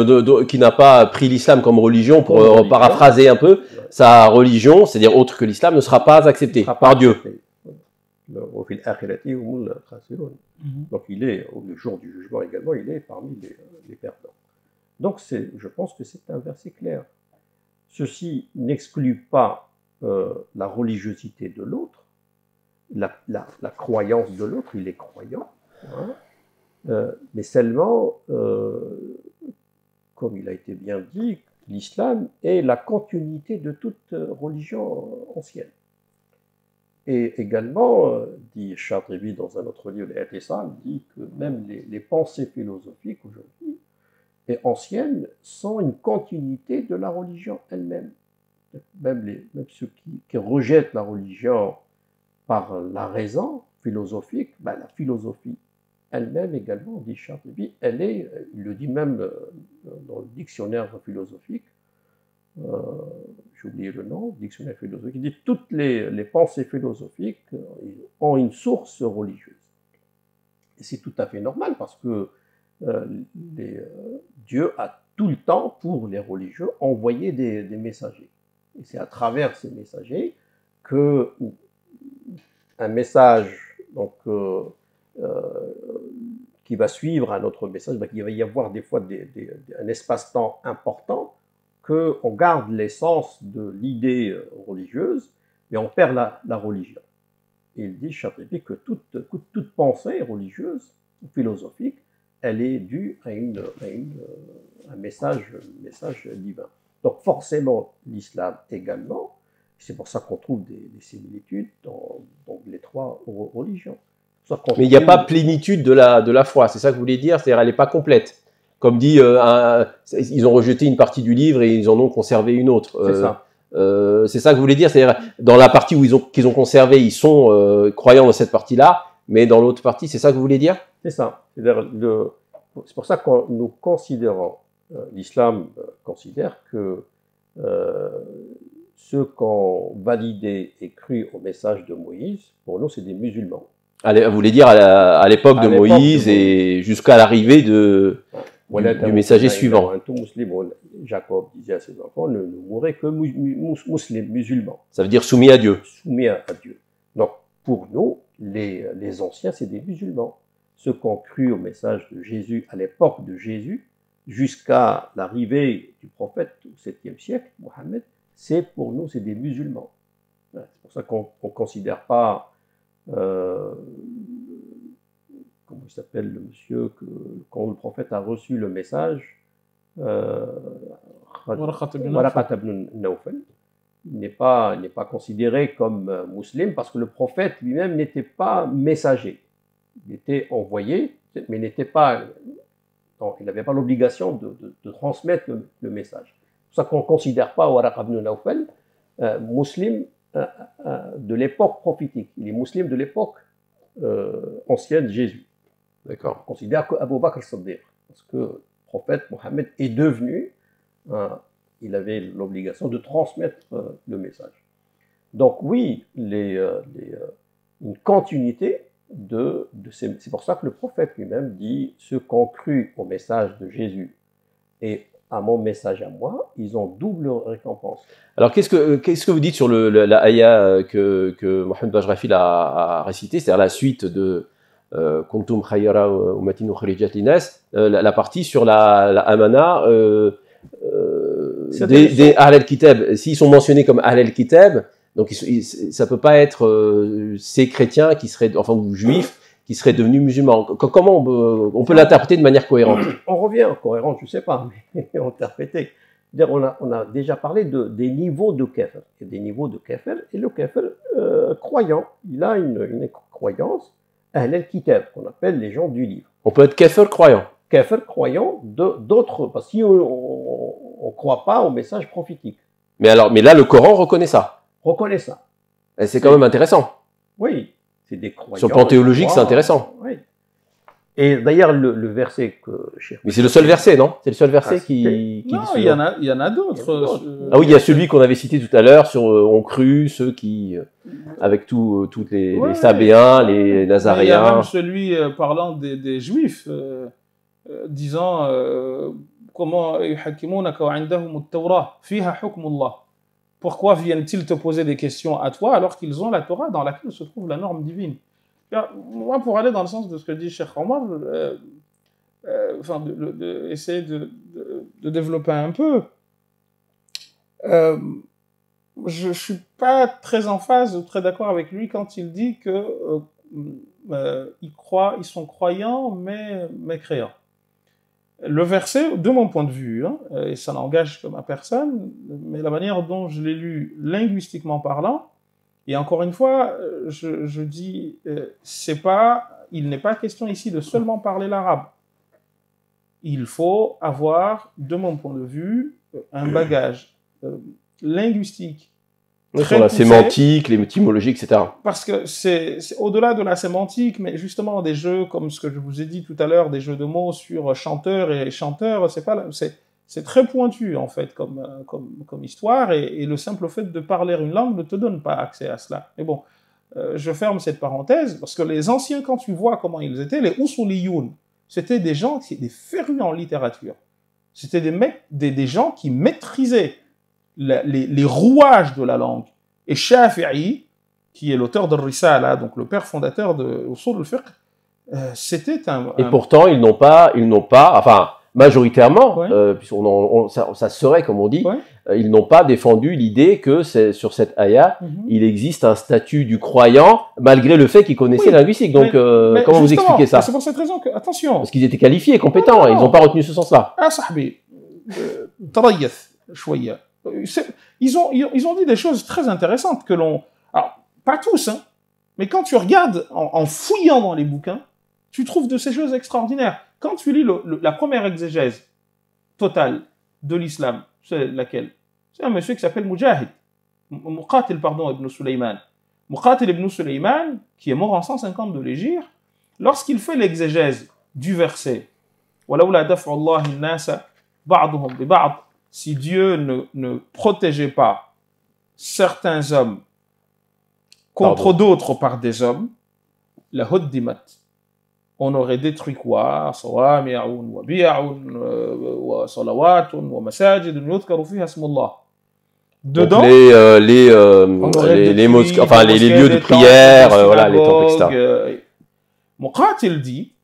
A: qui n'a pas pris l'islam comme religion, pour paraphraser un peu, sa religion, c'est-à-dire autre que l'islam, ne sera pas acceptée par Dieu.
C: Donc il est, au jour du jugement également, il est parmi les perdants. Donc je pense que c'est un verset clair. Ceci n'exclut pas la religiosité de l'autre, la croyance de l'autre, il est croyant, hein, mais seulement, comme il a été bien dit, l'islam est la continuité de toute religion ancienne. Et également, dit Chartrevi dans un autre livre, l'I'tisam, dit que même les pensées philosophiques aujourd'hui et anciennes sont une continuité de la religion elle-même. Même ceux qui rejettent la religion par la raison philosophique, ben la philosophie elle-même également, dit Chartrevi, il le dit même dans le dictionnaire philosophique, j'ai oublié le nom, dictionnaire philosophique, il dit que toutes les pensées philosophiques ont une source religieuse. Et c'est tout à fait normal parce que Dieu a tout le temps, pour les religieux, envoyé des messagers. Et c'est à travers ces messagers que un message donc, qui va suivre un autre message, il va y avoir des fois un espace-temps important, qu'on garde l'essence de l'idée religieuse, mais on perd la religion. Et il dit, Chartrevi, que toute pensée religieuse ou philosophique, elle est due à un message divin. Donc forcément, l'islam également, c'est pour ça qu'on trouve des similitudes dans les trois religions.
A: Mais il n'y a pas plénitude de la foi, c'est ça que vous voulez dire, c'est-à-dire elle n'est pas complète. Comme dit, ils ont rejeté une partie du livre et ils en ont conservé une autre.
C: C'est ça.
A: C'est ça que vous voulez dire, c'est-à-dire dans la partie qu'ils ont conservé, ils sont croyants dans cette partie-là, mais dans l'autre partie, c'est ça que vous voulez dire?
C: C'est ça. C'est pour ça que nous considérons, l'islam considère que ceux qui ont validé et cru au message de Moïse, pour nous, c'est des musulmans.
A: Vous voulez dire à l'époque de Moïse et jusqu'à l'arrivée du messager suivant.
C: Jacob disait à ses enfants, ne mourrez que musulmans.
A: Ça veut dire soumis à Dieu.
C: Soumis à Dieu. Donc, pour nous, les anciens, c'est des musulmans. Ceux qui ont cru au message de Jésus à l'époque de Jésus, jusqu'à l'arrivée du prophète au 7e siècle, Mohammed, pour nous, c'est des musulmans. C'est pour ça qu'on ne considère pas comment il s'appelle le monsieur quand le prophète a reçu le message, Waraqat ibn Nawfal, il n'est pas considéré comme musulman parce que le prophète lui-même n'était pas messager. Il était envoyé, mais n'était pas, il n'avait pas l'obligation de transmettre le message. C'est pour ça qu'on ne considère pas Waraqat ibn Nawfal musulman de l'époque prophétique. Il est musulman de l'époque ancienne de Jésus.
A: D'accord.
C: On considère qu'Abu Bakr al-Siddiq, parce que le prophète Mohammed est devenu, il avait l'obligation de transmettre le message. Donc oui, une continuité c'est pour ça que le prophète lui-même dit, ceux qui ont cru au message de Jésus et à mon message à moi, ils ont double récompense.
A: Alors qu'est-ce que vous dites sur la ayah que Mohamed Bajrafil a récité, c'est-à-dire la suite de Kuntum khayra ummatin ukhrijat linnas, la partie sur la amana des Ahl al-Kitab. S'ils sont mentionnés comme Ahl al-Kitab, donc ça peut pas être ces chrétiens qui seraient, enfin ou juifs, qui seraient devenus musulmans. Comment on peut l'interpréter de manière cohérente?
C: On revient cohérente, je sais pas, mais interpréter. On a déjà parlé des niveaux de kafir. Il y a des niveaux de kafir, et le kafir croyant, il a une croyance, Ahl al-Kitab, qu'on appelle les gens du livre.
A: On peut être kafir croyant.
C: Kafir croyant d'autres, parce qu'on ne croit pas au message prophétique.
A: Mais là, le Coran reconnaît ça.
C: Reconnaît ça.
A: C'est quand même intéressant.
C: Oui, c'est des croyants.
A: Sur le plan théologique, c'est intéressant.
C: Oui. Et d'ailleurs, le verset que...
A: Mais c'est le seul verset, non? C'est le seul verset qui
B: non,
A: dit cela.
B: il y en a d'autres.
A: Ah oui, il y a celui qu'on avait cité tout à l'heure sur ont cru, ceux qui, avec tous les Sabéens, les Nazaréens.
B: Il y a même celui parlant des Juifs, disant comment yuhakkimunaka wa indahum at-Tawrah fiha hukmullah. Pourquoi viennent-ils te poser des questions à toi alors qu'ils ont la Torah dans laquelle se trouve la norme divine? Moi, pour aller dans le sens de ce que dit Cheikh Omar, essayer de développer un peu, je ne suis pas très en phase ou très d'accord avec lui quand il dit que ils sont croyants mais mécréants. Le verset, de mon point de vue, et ça n'engage que ma personne, mais la manière dont je l'ai lu linguistiquement parlant, et encore une fois, je dis, il n'est pas question ici de seulement parler l'arabe. Il faut avoir, de mon point de vue, un bagage linguistique.
A: Sur la sémantique, l'étymologie, etc.
B: Parce que c'est au-delà de la sémantique, mais justement des jeux, comme ce que je vous ai dit tout à l'heure, des jeux de mots sur chanteur et chanteur, c'est très pointu en fait comme histoire, et le simple fait de parler une langue ne te donne pas accès à cela. Mais bon, je ferme cette parenthèse, parce que les anciens, quand tu vois comment ils étaient, les usuliyoun, c'était des gens, des férus en littérature. C'était des gens qui maîtrisaient les rouages de la langue. Et Shafi'i, qui est l'auteur de Risala, donc le père fondateur de Usul al-Fiqh, c'était
A: Et pourtant, ils n'ont pas, enfin, majoritairement, ça serait, comme on dit, ils n'ont pas défendu l'idée que sur cette ayah, il existe un statut du croyant, malgré le fait qu'ils connaissaient la linguistique. Donc, comment vous expliquez ça?
B: C'est pour cette raison que, attention.
A: Parce qu'ils étaient qualifiés, compétents, ils n'ont pas retenu ce sens-là.
B: Ah, sahbi, tarayath, chouïa. Ils ont dit des choses très intéressantes que l'on... Alors, pas tous, mais quand tu regardes en fouillant dans les bouquins, tu trouves de ces choses extraordinaires. Quand tu lis la première exégèse totale de l'islam, c'est laquelle? C'est un monsieur qui s'appelle Mujahid. Muqatil, pardon, ibn Sulayman. Muqatil ibn Sulayman, qui est mort en 150 de l'Hégire, lorsqu'il fait l'exégèse du verset « Walaoula daf'ullahi nasa ba'duhum bi ba'd » si Dieu ne protégeait pas certains hommes contre d'autres par des hommes, la huddimat, on aurait détruit quoi? Sawami'un wa bi'un wa salawatun wa masajidun yudhkaru fiha ismullah. Dedans, les mosquées, enfin les lieux de prière, voilà, les temples, etc. Muqatil dit,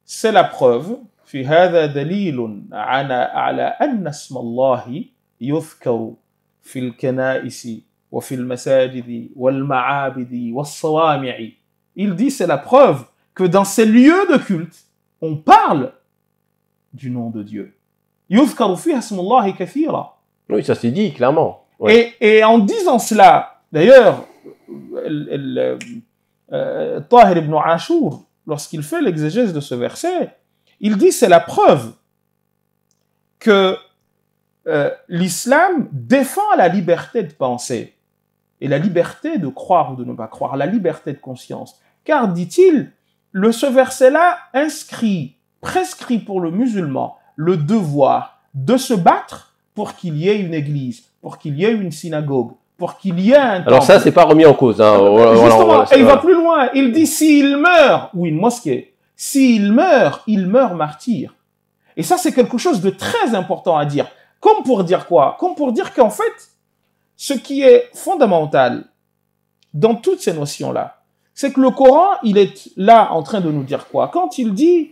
B: c'est la preuve. في هذا دليل على أن اسم الله يذكر في الكنائس وفي المساجد والمعابد والصوامع. Il dit c'est la preuve que dans ces lieux de culte, on parle du nom de Dieu. يذكر فيها اسم الله كثيرا.
A: Oui, ça c'est dit clairement. Ouais.
B: Et en disant cela, d'ailleurs, Tahir ibn Ashur, lorsqu'il fait l'exégèse de ce verset, il dit c'est la preuve que l'islam défend la liberté de penser et la liberté de croire ou de ne pas croire, la liberté de conscience. Car, dit-il, ce verset-là prescrit pour le musulman le devoir de se battre pour qu'il y ait une église, pour qu'il y ait une synagogue, pour qu'il y ait un temple.
A: Alors ça, c'est pas remis en cause. Hein.
B: Justement, et il va plus loin. Il dit, s'il meurt, ou une mosquée, s'il meurt martyr. Et ça, c'est quelque chose de très important à dire. Comme pour dire quoi? Comme pour dire qu'en fait, ce qui est fondamental dans toutes ces notions-là, c'est que le Coran, il est là en train de nous dire quoi? Quand il dit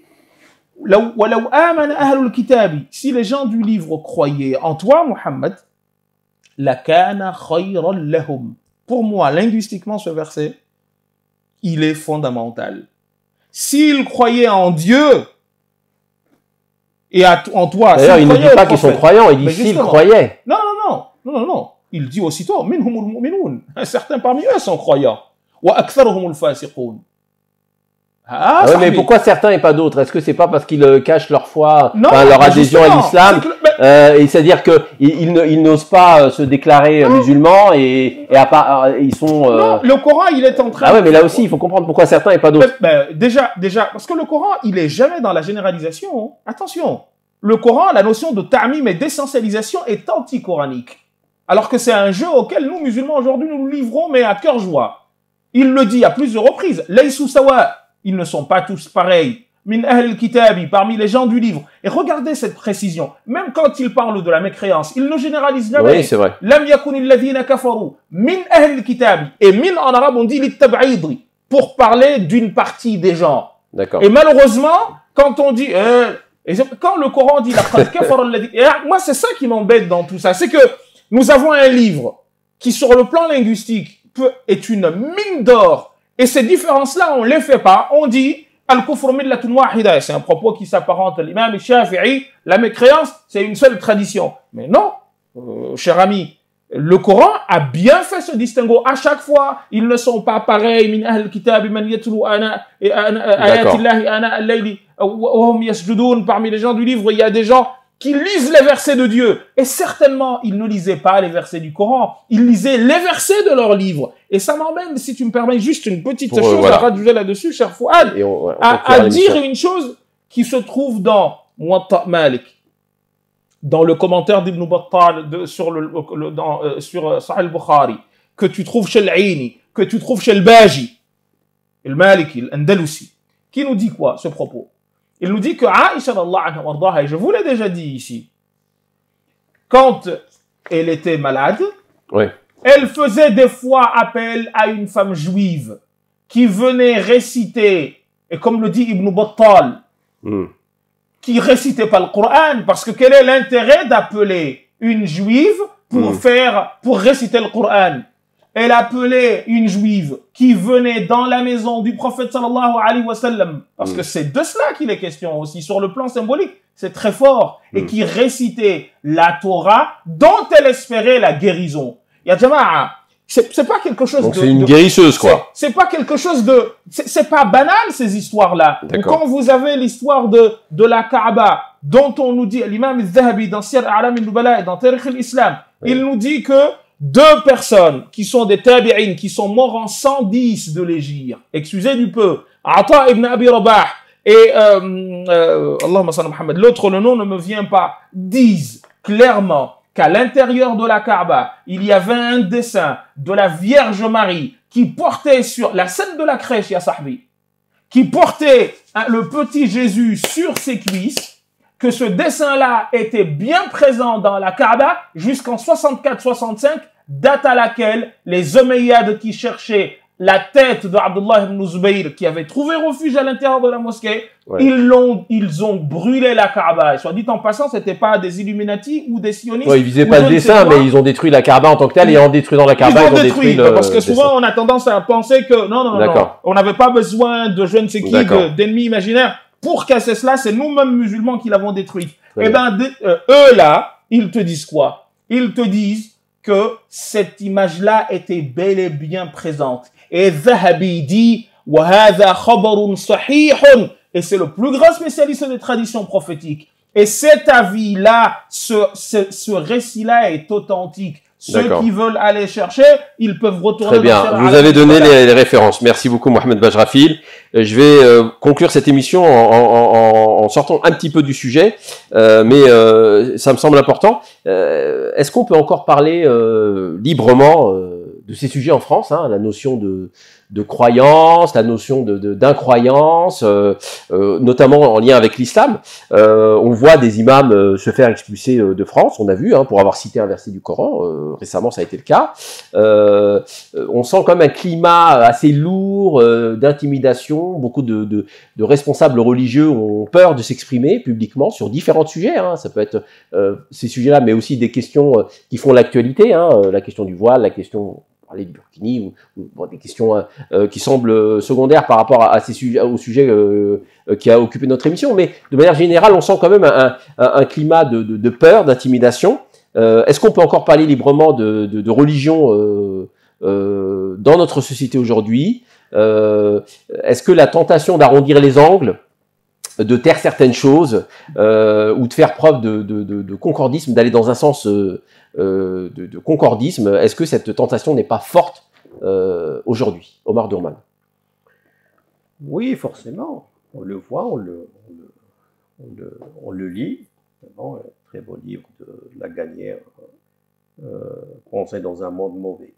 B: si les gens du livre croyaient en toi, Muhammad, lakana khayran lahum. Pour moi, linguistiquement, ce verset, il est fondamental. S'ils croyaient en Dieu et en toi,
A: d'ailleurs, il ne dit pas qu'ils sont croyants, il dit s'ils croyaient.
B: Non. Il dit aussitôt, minhumul mu'minun. Certains parmi eux sont croyants. Wa aktharuhumul fasiqun.
A: Ah ouais, mais pourquoi certains et pas d'autres? Est-ce que c'est pas parce qu'ils cachent leur foi, leur adhésion à l'islam, et c'est-à-dire qu'ils n'osent pas se déclarer musulmans et à part ils sont.
B: Non, le Coran il est en train.
A: Ah ouais, mais là aussi il faut comprendre pourquoi certains et pas d'autres.
B: Déjà, parce que le Coran il est jamais dans la généralisation. Attention, le Coran, la notion de ta'mim et d'essentialisation est anti-coranique, alors que c'est un jeu auquel nous musulmans aujourd'hui nous nous livrons mais à cœur joie. Il le dit à plusieurs reprises. Laysu sawa. Ils ne sont pas tous pareils. Min ahl al-kitabi, parmi les gens du livre. Et regardez cette précision. Même quand il parle de la mécréance, il ne généralise jamais.
A: Oui, c'est vrai.
B: Lam yakun alladhina kafaru min ahl al-kitabi. Et min en arabe on dit lit-tab'idri, pour parler d'une partie des gens.
A: D'accord.
B: Et malheureusement, quand on dit quand le Coran dit laqad kafara alladhina, moi c'est ça qui m'embête dans tout ça, c'est que nous avons un livre qui sur le plan linguistique est une mine d'or. Et ces différences-là, on ne les fait pas. On dit al-kufr millatun wahida. C'est un propos qui s'apparente à l'imam Shafi'i. La mécréance, c'est une seule tradition. Mais non, cher ami, le Coran a bien fait ce distinguo. À chaque fois, ils ne sont pas pareils. Min ahl al-kitab man yatlu ayatillahi ana al-layli wa hum yasjudun. Parmi les gens du livre, il y a des gens qui lisent les versets de Dieu. Et certainement, ils ne lisaient pas les versets du Coran. Ils lisaient les versets de leur livre. Et ça m'emmène, si tu me permets, juste une petite chose à rajouter là-dessus, cher Fouad, à dire une chose qui se trouve dans Muwatta Malik, dans le commentaire d'Ibn Battal sur Sahih al-Bukhari, que tu trouves chez l'Aini, que tu trouves chez al-Baji, al-Maliki, al-Andalusi, qui nous dit quoi, ce propos? Il nous dit que Aïcha, et je vous l'ai déjà dit ici, quand elle était malade,
A: oui,
B: elle faisait des fois appel à une femme juive qui venait réciter, et comme le dit Ibn Battal, qui récitait pas le Coran, parce que quel est l'intérêt d'appeler une juive pour réciter le Coran? Elle appelait une juive qui venait dans la maison du prophète sallallahu alayhi wa sallam, parce que c'est de cela qu'il est question aussi, sur le plan symbolique, c'est très fort, et qui récitait la Torah dont elle espérait la guérison. Ya Jama'a, c'est pas quelque chose
A: donc c'est une guérisseuse, quoi.
B: C'est pas quelque chose de... C'est pas banal, ces histoires-là. Quand vous avez l'histoire de la Kaaba, dont on nous dit, l'imam al-Zahabi, dans Siyar A'lam al-Nubala et dans Tarikh al-Islam, il nous dit que deux personnes qui sont des tabi'in, qui sont morts en 110 de l'Hégire, excusez du peu, Ata ibn Abi Rabah et Allahumma salli Muhammad, l'autre, le nom ne me vient pas, disent clairement qu'à l'intérieur de la Kaaba, il y avait un dessin de la Vierge Marie qui portait sur la scène de la crèche, ya sahbi, qui portait le petit Jésus sur ses cuisses, que ce dessin-là était bien présent dans la Kaaba jusqu'en 64-65, date à laquelle les Omeyyades qui cherchaient la tête de Abdullah ibn Zubayr, qui avait trouvé refuge à l'intérieur de la mosquée, ils ont brûlé la Kaaba. Et soit dit en passant, c'était pas des Illuminati ou des sionistes.
A: Ils visaient pas le dessin, mais ils ont détruit la Kaaba en tant que telle, et en détruisant la Kaaba, ils ont détruit le
B: parce que souvent, on a tendance à penser que non, on n'avait pas besoin de je ne sais qui, d'ennemis imaginaires. Pour casser cela, c'est nous-mêmes musulmans qui l'avons détruite. Eh ben, eux là, ils te disent quoi? Ils te disent que cette image-là était bel et bien présente. Et Zahabi dit, وَهَذَا خَبَرٌ صَحِيحٌ, et c'est le plus grand spécialiste des traditions prophétiques. Et cet avis-là, ce récit-là est authentique. Ceux qui veulent aller chercher, ils peuvent retourner.
A: Très bien, vous avez donné les références. Merci beaucoup Mohamed Bajrafil. Je vais conclure cette émission en sortant un petit peu du sujet, mais ça me semble important. Est-ce qu'on peut encore parler librement de ces sujets en France, hein, la notion de croyance, la notion d'incroyance, notamment en lien avec l'islam. On voit des imams se faire expulser de France, on a vu, hein, pour avoir cité un verset du Coran, récemment ça a été le cas. On sent quand même un climat assez lourd d'intimidation, beaucoup de responsables religieux ont peur de s'exprimer publiquement sur différents sujets, hein. Ça peut être ces sujets-là, mais aussi des questions qui font l'actualité, hein, la question du voile, la question du burkini, ou des questions qui semblent secondaires par rapport à ces sujets, au sujet qui a occupé notre émission, mais de manière générale, on sent quand même un climat de peur, d'intimidation. Est-ce qu'on peut encore parler librement de religion dans notre société aujourd'hui? Est-ce que la tentation d'arrondir les angles, de taire certaines choses, ou de faire preuve de concordisme, d'aller dans un sens de concordisme, est-ce que cette tentation n'est pas forte aujourd'hui, Omar Durman?
C: Oui, forcément. On le voit, on le lit. Notamment, un très beau livre de Laganière, Penser dans un monde mauvais.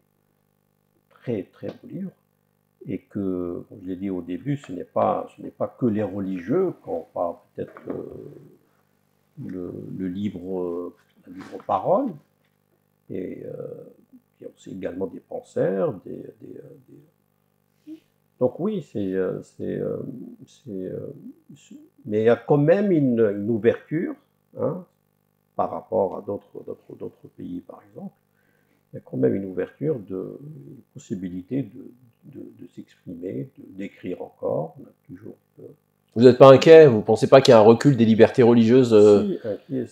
C: Très, très beau livre. Et que, comme je l'ai dit au début, ce n'est pas que les religieux, quand on parle peut-être la libre parole, et il y a aussi également des penseurs, donc oui, mais il y a quand même une ouverture, hein, par rapport à d'autres pays, par exemple. Il y a quand même une ouverture une possibilité de s'exprimer, d'écrire encore. On a toujours.
A: Vous n'êtes pas inquiet? Vous ne pensez pas qu'il y a un recul des libertés religieuses?
C: Si, inquiet.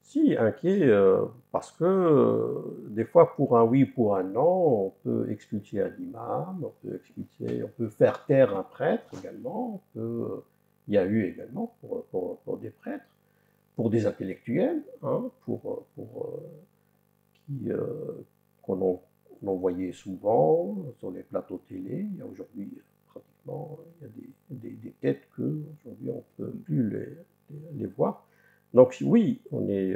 C: Si, inquiet, parce que des fois, pour un oui, pour un non, on peut expulser un imam, on peut faire taire un prêtre également. Il y a eu également pour des prêtres, pour des intellectuels, hein, qu'on voyait souvent sur les plateaux télé. Il y a aujourd'hui pratiquement des têtes que aujourd'hui on ne peut plus les voir. Donc oui, on est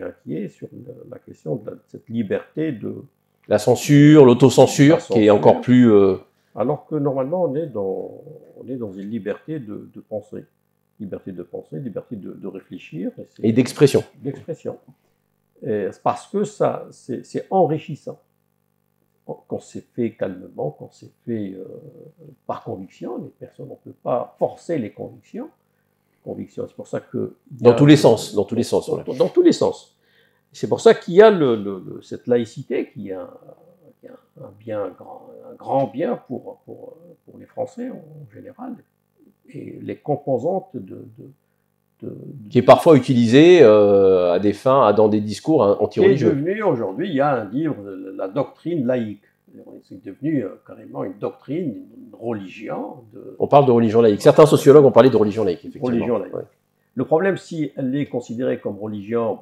C: inquiet sur la question de cette liberté de...
A: La censure, l'autocensure, qui est encore plus...
C: Alors que normalement, on est dans une liberté de penser. Liberté de penser, liberté de réfléchir.
A: Et d'expression.
C: D'expression. Parce que ça, c'est enrichissant. Quand c'est fait calmement, quand c'est fait par conviction, les personnes, on ne peut pas forcer les convictions. C'est pour ça que...
A: Dans tous les sens. Dans tous les
C: sens. C'est pour ça qu'il y a cette laïcité qui est un grand bien pour les Français en général. Et les composantes
A: qui est parfois utilisée à des fins, dans des discours anti-religieux.
C: Qui est devenu aujourd'hui, il y a un livre, la doctrine laïque. C'est devenu carrément une doctrine, une religion.
A: On parle de religion laïque. Certains sociologues ont parlé de religion laïque, effectivement.
C: Religion laïque. Ouais. Le problème, si elle est considérée comme religion,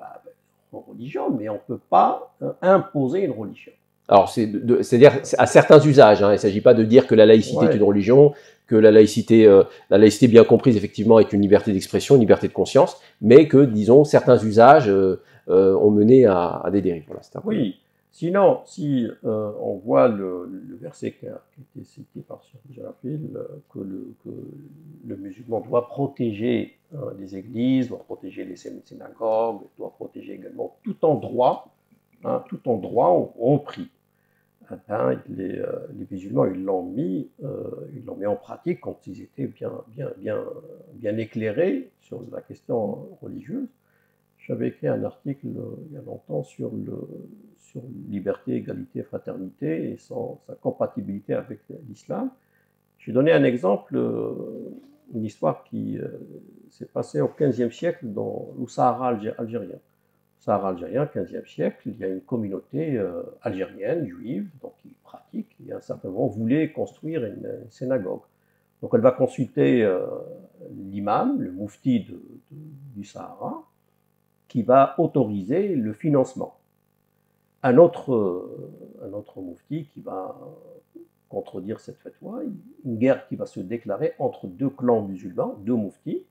C: mais on ne peut pas imposer une religion.
A: Alors, c'est-à-dire à certains usages. Hein. Il ne s'agit pas de dire que la laïcité est une religion, que la laïcité bien comprise, effectivement, est une liberté d'expression, une liberté de conscience, mais que, disons, certains usages ont mené à des dérives. Voilà,
C: oui. Sinon, si on voit le verset qui a été cité par Cheikh Bajrafil, que le musulman doit protéger les églises, doit protéger les synagogues, doit protéger également tout endroit où on prie. Les musulmans, ils l'ont mis en pratique quand ils étaient bien éclairés sur la question religieuse. J'avais écrit un article il y a longtemps sur liberté, égalité, fraternité et sa compatibilité avec l'islam. J'ai donné un exemple, une histoire qui s'est passée au XVe siècle au Sahara algérien. Sahara algérien, 15e siècle, il y a une communauté algérienne, juive, donc qui pratique, et à un certain moment voulait construire une synagogue. Donc elle va consulter l'imam, le moufti du Sahara, qui va autoriser le financement. Un autre moufti qui va contredire cette fatwa, une guerre qui va se déclarer entre deux clans musulmans, deux mouftis,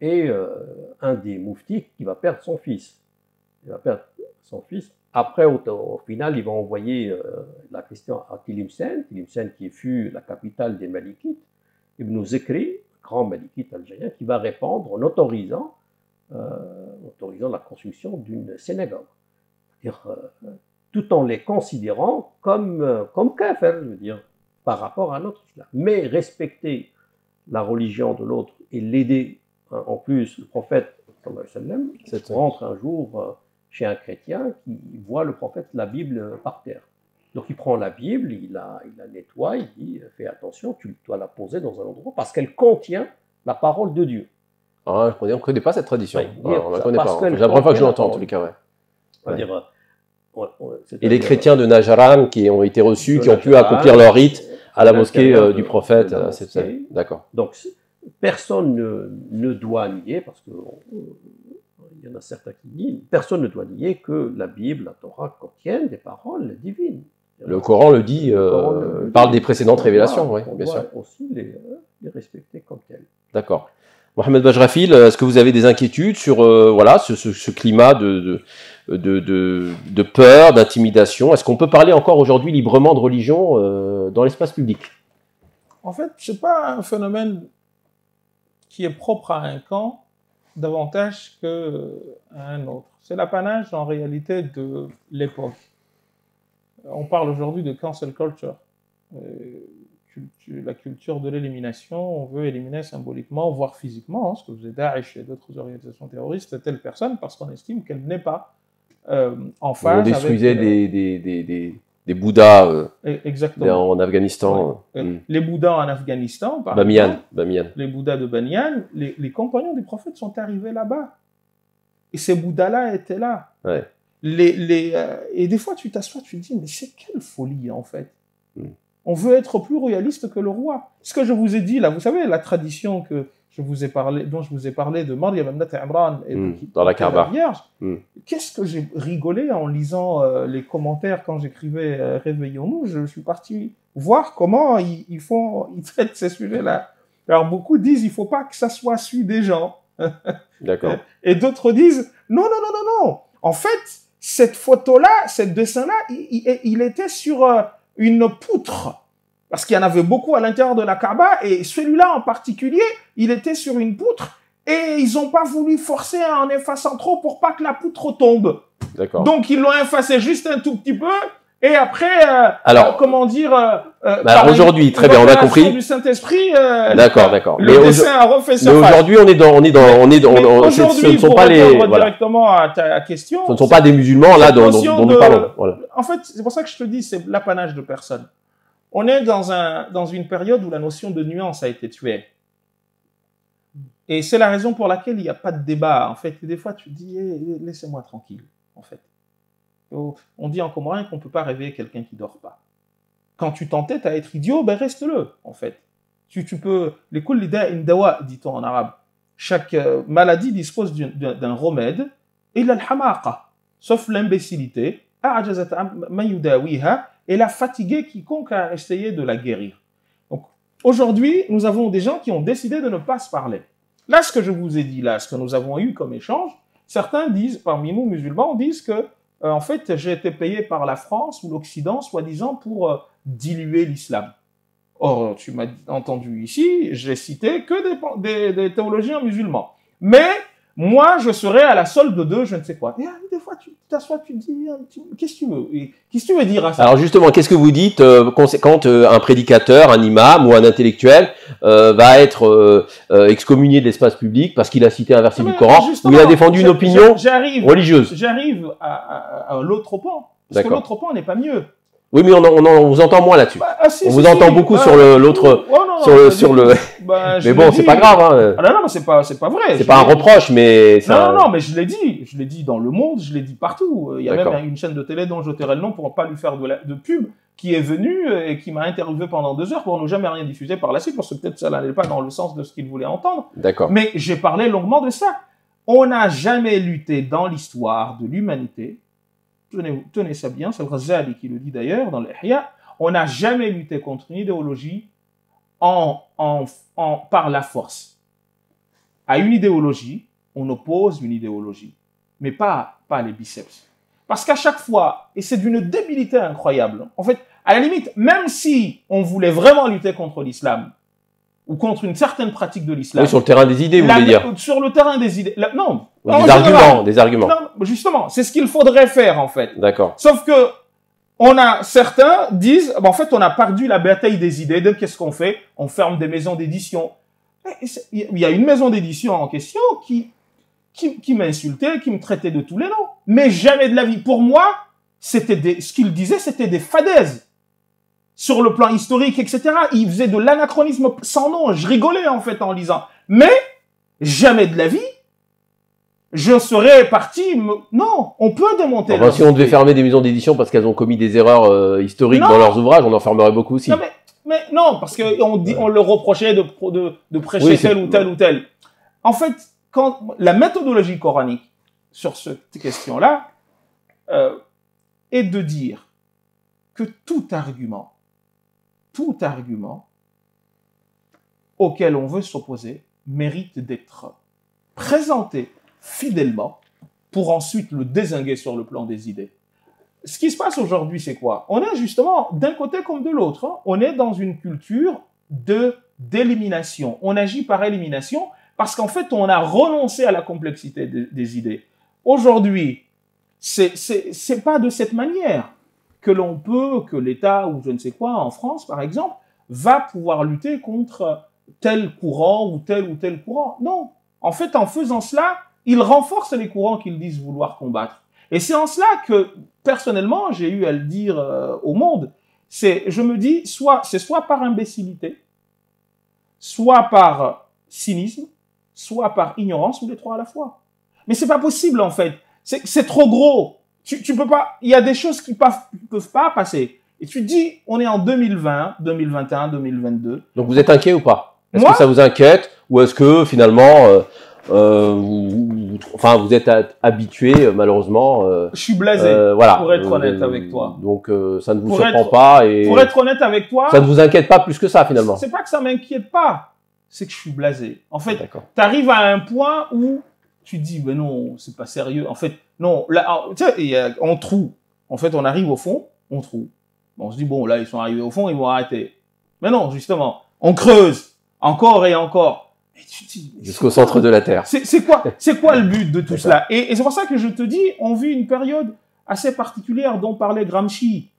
C: et un des mouftis qui va perdre son fils. Il va perdre son fils. Après, au final, il va envoyer la question à Tilimsène qui fut la capitale des Malikites, Ibn Zikri, grand Malikite algérien, qui va répondre en autorisant la construction d'une synagogue. C'est-à-dire, tout en les considérant comme kafir, je veux dire, par rapport à notre islam. Mais respecter la religion de l'autre et l'aider. En plus, le prophète rentre un jour chez un chrétien qui voit le prophète la Bible par terre. Donc il prend la Bible, il la nettoie, il dit fais attention, tu dois la poser dans un endroit parce qu'elle contient la parole de Dieu.
A: Ah, on ne connaît pas cette tradition.
C: Ouais,
A: on ne la connaît pas. C'est la première fois que je l'entends en tous les cas. Ouais. Et les chrétiens de Najran qui ont été reçus, qui ont pu accomplir leur rite à la mosquée du prophète. D'accord.
C: Donc personne ne doit nier, parce qu'il y en a certains qui nient, personne ne doit nier que la Bible, la Torah contiennent des paroles divines.
A: Le Coran le dit, parle des précédentes révélations, oui, bien sûr.
C: On doit aussi les respecter comme telles.
A: D'accord. Mohamed Bajrafil, est-ce que vous avez des inquiétudes sur voilà, ce climat de peur, d'intimidation? Est-ce qu'on peut parler encore aujourd'hui librement de religion dans l'espace public?
B: En fait, ce n'est pas un phénomène qui est propre à un camp davantage qu'à un autre. C'est l'apanage en réalité de l'époque. On parle aujourd'hui de cancel culture. La culture de l'élimination, on veut éliminer symboliquement, voire physiquement, ce que faisait Daesh et d'autres organisations terroristes, telle personne, parce qu'on estime qu'elle n'est pas en phase avec...
A: On détruisait des Bouddhas en Afghanistan.
B: Ouais. Les Bouddhas en Afghanistan, par
A: Bamiyan.
B: Les Bouddhas de Bamiyan, les compagnons du prophète sont arrivés là-bas. Et ces Bouddhas-là étaient là.
A: Ouais.
B: Et des fois, tu t'assois, tu te dis, mais c'est quelle folie, en fait. On veut être plus royaliste que le roi. Ce que je vous ai dit, là, vous savez, la tradition dont je vous ai parlé de Maryam ibn Imran et
A: dans la Kaaba.
B: Vierge. Qu'est-ce que j'ai rigolé en lisant les commentaires quand j'écrivais Réveillons-nous. Je suis parti voir comment ils traitent ces sujets-là. Alors, beaucoup disent, il ne faut pas que ça soit su des gens.
A: D'accord.
B: Et d'autres disent, non. En fait, cette photo-là, ce dessin-là, il était sur une poutre. Parce qu'il y en avait beaucoup à l'intérieur de la Kaaba, et celui-là en particulier, il était sur une poutre, et ils n'ont pas voulu forcer en effaçant trop pour pas que la poutre tombe.
A: D'accord.
B: Donc ils l'ont effacé juste un tout petit peu, et après, comment dire...
A: aujourd'hui, très bien, on a compris.
B: Du Saint-Esprit,
A: d'accord.
B: Le dessin a refait sa face.
A: Aujourd'hui, ce ne sont pas les...
B: directement à ta question.
A: Ce ne sont pas des musulmans, là, dont nous parlons. Voilà.
B: En fait, c'est pour ça que je te dis, c'est l'apanage de personnes. On est dans une période où la notion de nuance a été tuée. Et c'est la raison pour laquelle il n'y a pas de débat. En fait, des fois, tu dis, laissez-moi tranquille, en fait. On dit en comorien qu'on ne peut pas réveiller quelqu'un qui ne dort pas. Quand tu t'entêtes à être idiot, ben reste-le, en fait. Tu peux... Les kulli da'in dawa, dit-on en arabe. Chaque maladie dispose d'un remède. Illa al-hamaqa, sauf l'imbécilité. A'jazat man yudawiha, et la fatigué quiconque a essayé de la guérir. Donc, aujourd'hui, nous avons des gens qui ont décidé de ne pas se parler. Là, ce que je vous ai dit, là, ce que nous avons eu comme échange, certains disent, parmi nous musulmans, disent que, en fait, j'ai été payé par la France ou l'Occident, soi-disant, pour diluer l'islam. Or, tu m'as entendu ici, j'ai cité que des théologiens musulmans. Mais, moi, je serais à la solde de je ne sais quoi. Et des fois, tu t'assois, tu te dis, qu'est-ce que tu veux? Qu'est-ce que tu veux dire à ça?
A: Alors justement, qu'est-ce que vous dites quand un prédicateur, un imam ou un intellectuel va être excommunié de l'espace public parce qu'il a cité un verset du Coran ou il a défendu une opinion religieuse?
B: J'arrive à l'autre pan. Parce que l'autre pan n'est pas mieux.
A: Oui, mais on vous entend moins là-dessus. On vous entend beaucoup sur l'autre, sur le. Mais bon, c'est pas grave. Hein.
B: Ah non, mais c'est pas vrai.
A: C'est pas un reproche, mais.
B: Non, mais je l'ai dit dans le monde, je l'ai dit partout. Il y a même une chaîne de télé dont je tairai le nom pour ne pas lui faire de pub, qui est venu et qui m'a interviewé pendant 2 heures pour ne jamais rien diffuser par la suite, parce que peut-être ça n'allait pas dans le sens de ce qu'il voulait entendre.
A: D'accord.
B: Mais j'ai parlé longuement de ça. On n'a jamais lutté dans l'histoire de l'humanité, tenez ça bien, c'est le Ghazali qui le dit d'ailleurs dans l'Ihya, on n'a jamais lutté contre une idéologie par la force. À une idéologie, on oppose une idéologie, mais pas les biceps. Parce qu'à chaque fois, et c'est d'une débilité incroyable, en fait, à la limite, même si on voulait vraiment lutter contre l'islam, ou contre une certaine pratique de l'islam...
A: Oui, sur le terrain des idées, vous voulez dire.
B: Sur le terrain des idées... non.
A: Des arguments.
B: Non, justement, c'est ce qu'il faudrait faire, en fait.
A: D'accord.
B: Sauf que certains disent, en fait, on a perdu la bataille des idées, donc qu'est-ce qu'on fait? On ferme des maisons d'édition. Il y a une maison d'édition en question qui m'insultait, qui me traitait de tous les noms. Mais jamais de la vie. Pour moi, ce qu'il disait, c'était des fadaises. Sur le plan historique, etc. Il faisait de l'anachronisme sans nom. Je rigolais, en fait, en lisant. Mais, jamais de la vie, je serais parti... Non, on peut démonter...
A: Enfin, si on devait fermer des maisons d'édition parce qu'elles ont commis des erreurs historiques dans leurs ouvrages, on en fermerait beaucoup aussi.
B: Non, mais non, parce qu'on leur reprochait de prêcher tel ou tel ou tel. En fait, quand la méthodologie coranique sur cette question-là est de dire que tout argument auquel on veut s'opposer mérite d'être présenté fidèlement pour ensuite le dézinguer sur le plan des idées. Ce qui se passe aujourd'hui, c'est quoi? On est justement d'un côté comme de l'autre. Hein. On est dans une culture d'élimination. On agit par élimination parce qu'en fait, on a renoncé à la complexité des idées. Aujourd'hui, c'est pas de cette manière que l'on peut, que l'État ou je ne sais quoi en France, par exemple, va pouvoir lutter contre tel courant ou tel courant. Non. En fait, en faisant cela, ils renforcent les courants qu'ils disent vouloir combattre. Et c'est en cela que, personnellement, j'ai eu à le dire au monde, je me dis, c'est soit par imbécilité, soit par cynisme, soit par ignorance, ou les trois à la fois. Mais c'est pas possible, en fait. C'est trop gros. Tu peux pas, il y a des choses qui peuvent pas passer. Et tu te dis, on est en 2020, 2021, 2022.
A: Donc vous êtes inquiet ou pas? Est-ce
B: Moi,
A: que ça vous inquiète? Ou est-ce que finalement, vous êtes habitué, malheureusement.
B: Je suis blasé,
A: voilà,
B: pour être honnête avec toi.
A: Donc ça ne vous surprend pas. Et
B: pour être honnête avec toi,
A: ça ne vous inquiète pas plus que ça finalement.
B: C'est pas que ça m'inquiète pas, c'est que je suis blasé. En fait, tu arrives à un point où tu te dis, mais non, c'est pas sérieux. En fait, non, là, tu sais, on trouve. En fait, on arrive au fond, on trouve. Bon, on se dit, bon, là, ils sont arrivés au fond, ils vont arrêter. Mais non, justement, on creuse encore et encore.
A: Jusqu'au centre de la Terre.
B: C'est quoi le but de tout cela? Et c'est pour ça que je te dis, on vit une période assez particulière dont parlait Gramsci.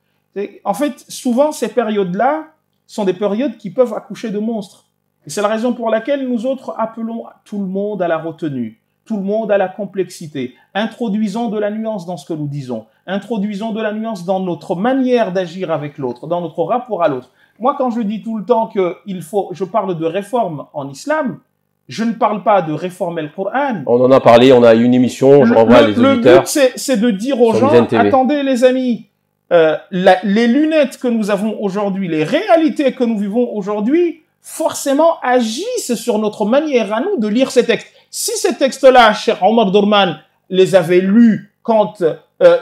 B: En fait, souvent, ces périodes-là sont des périodes qui peuvent accoucher de monstres. Et c'est la raison pour laquelle nous autres appelons tout le monde à la retenue, tout le monde à la complexité. Introduisons de la nuance dans ce que nous disons. Introduisons de la nuance dans notre manière d'agir avec l'autre, dans notre rapport à l'autre. Moi, quand je dis tout le temps je parle de réforme en islam, je ne parle pas de réformer le Coran.
A: On en a parlé, on a eu une émission, je renvoie les auditeurs.
B: Le but, c'est de dire aux gens, attendez les amis, les lunettes que nous avons aujourd'hui, les réalités que nous vivons aujourd'hui, forcément agissent sur notre manière à nous de lire ces textes. Si ces textes-là, Cheikh Omar Dourman les avait lus quand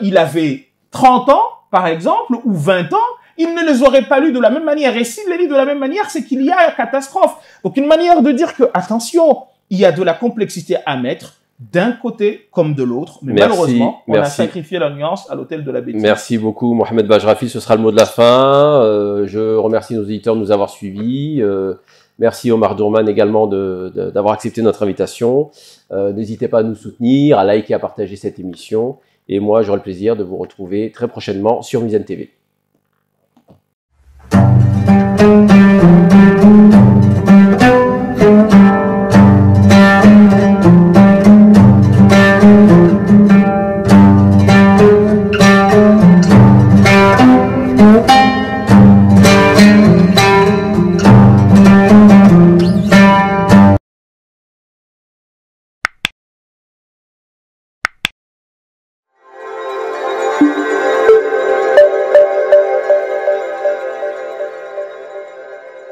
B: il avait 30 ans, par exemple, ou 20 ans, il ne les aurait pas lus de la même manière. Et s'il les lit de la même manière, c'est qu'il y a catastrophe. Donc une manière de dire que, attention, il y a de la complexité à mettre d'un côté comme de l'autre. Mais malheureusement, on a sacrifié la nuance à l'autel de la bêtise.
A: Merci beaucoup, Mohamed Bajrafi. Ce sera le mot de la fin. Je remercie nos auditeurs de nous avoir suivis. Merci Omar Dourman également d'avoir accepté notre invitation. N'hésitez pas à nous soutenir, à liker, à partager cette émission. Et moi, j'aurai le plaisir de vous retrouver très prochainement sur Mizan TV.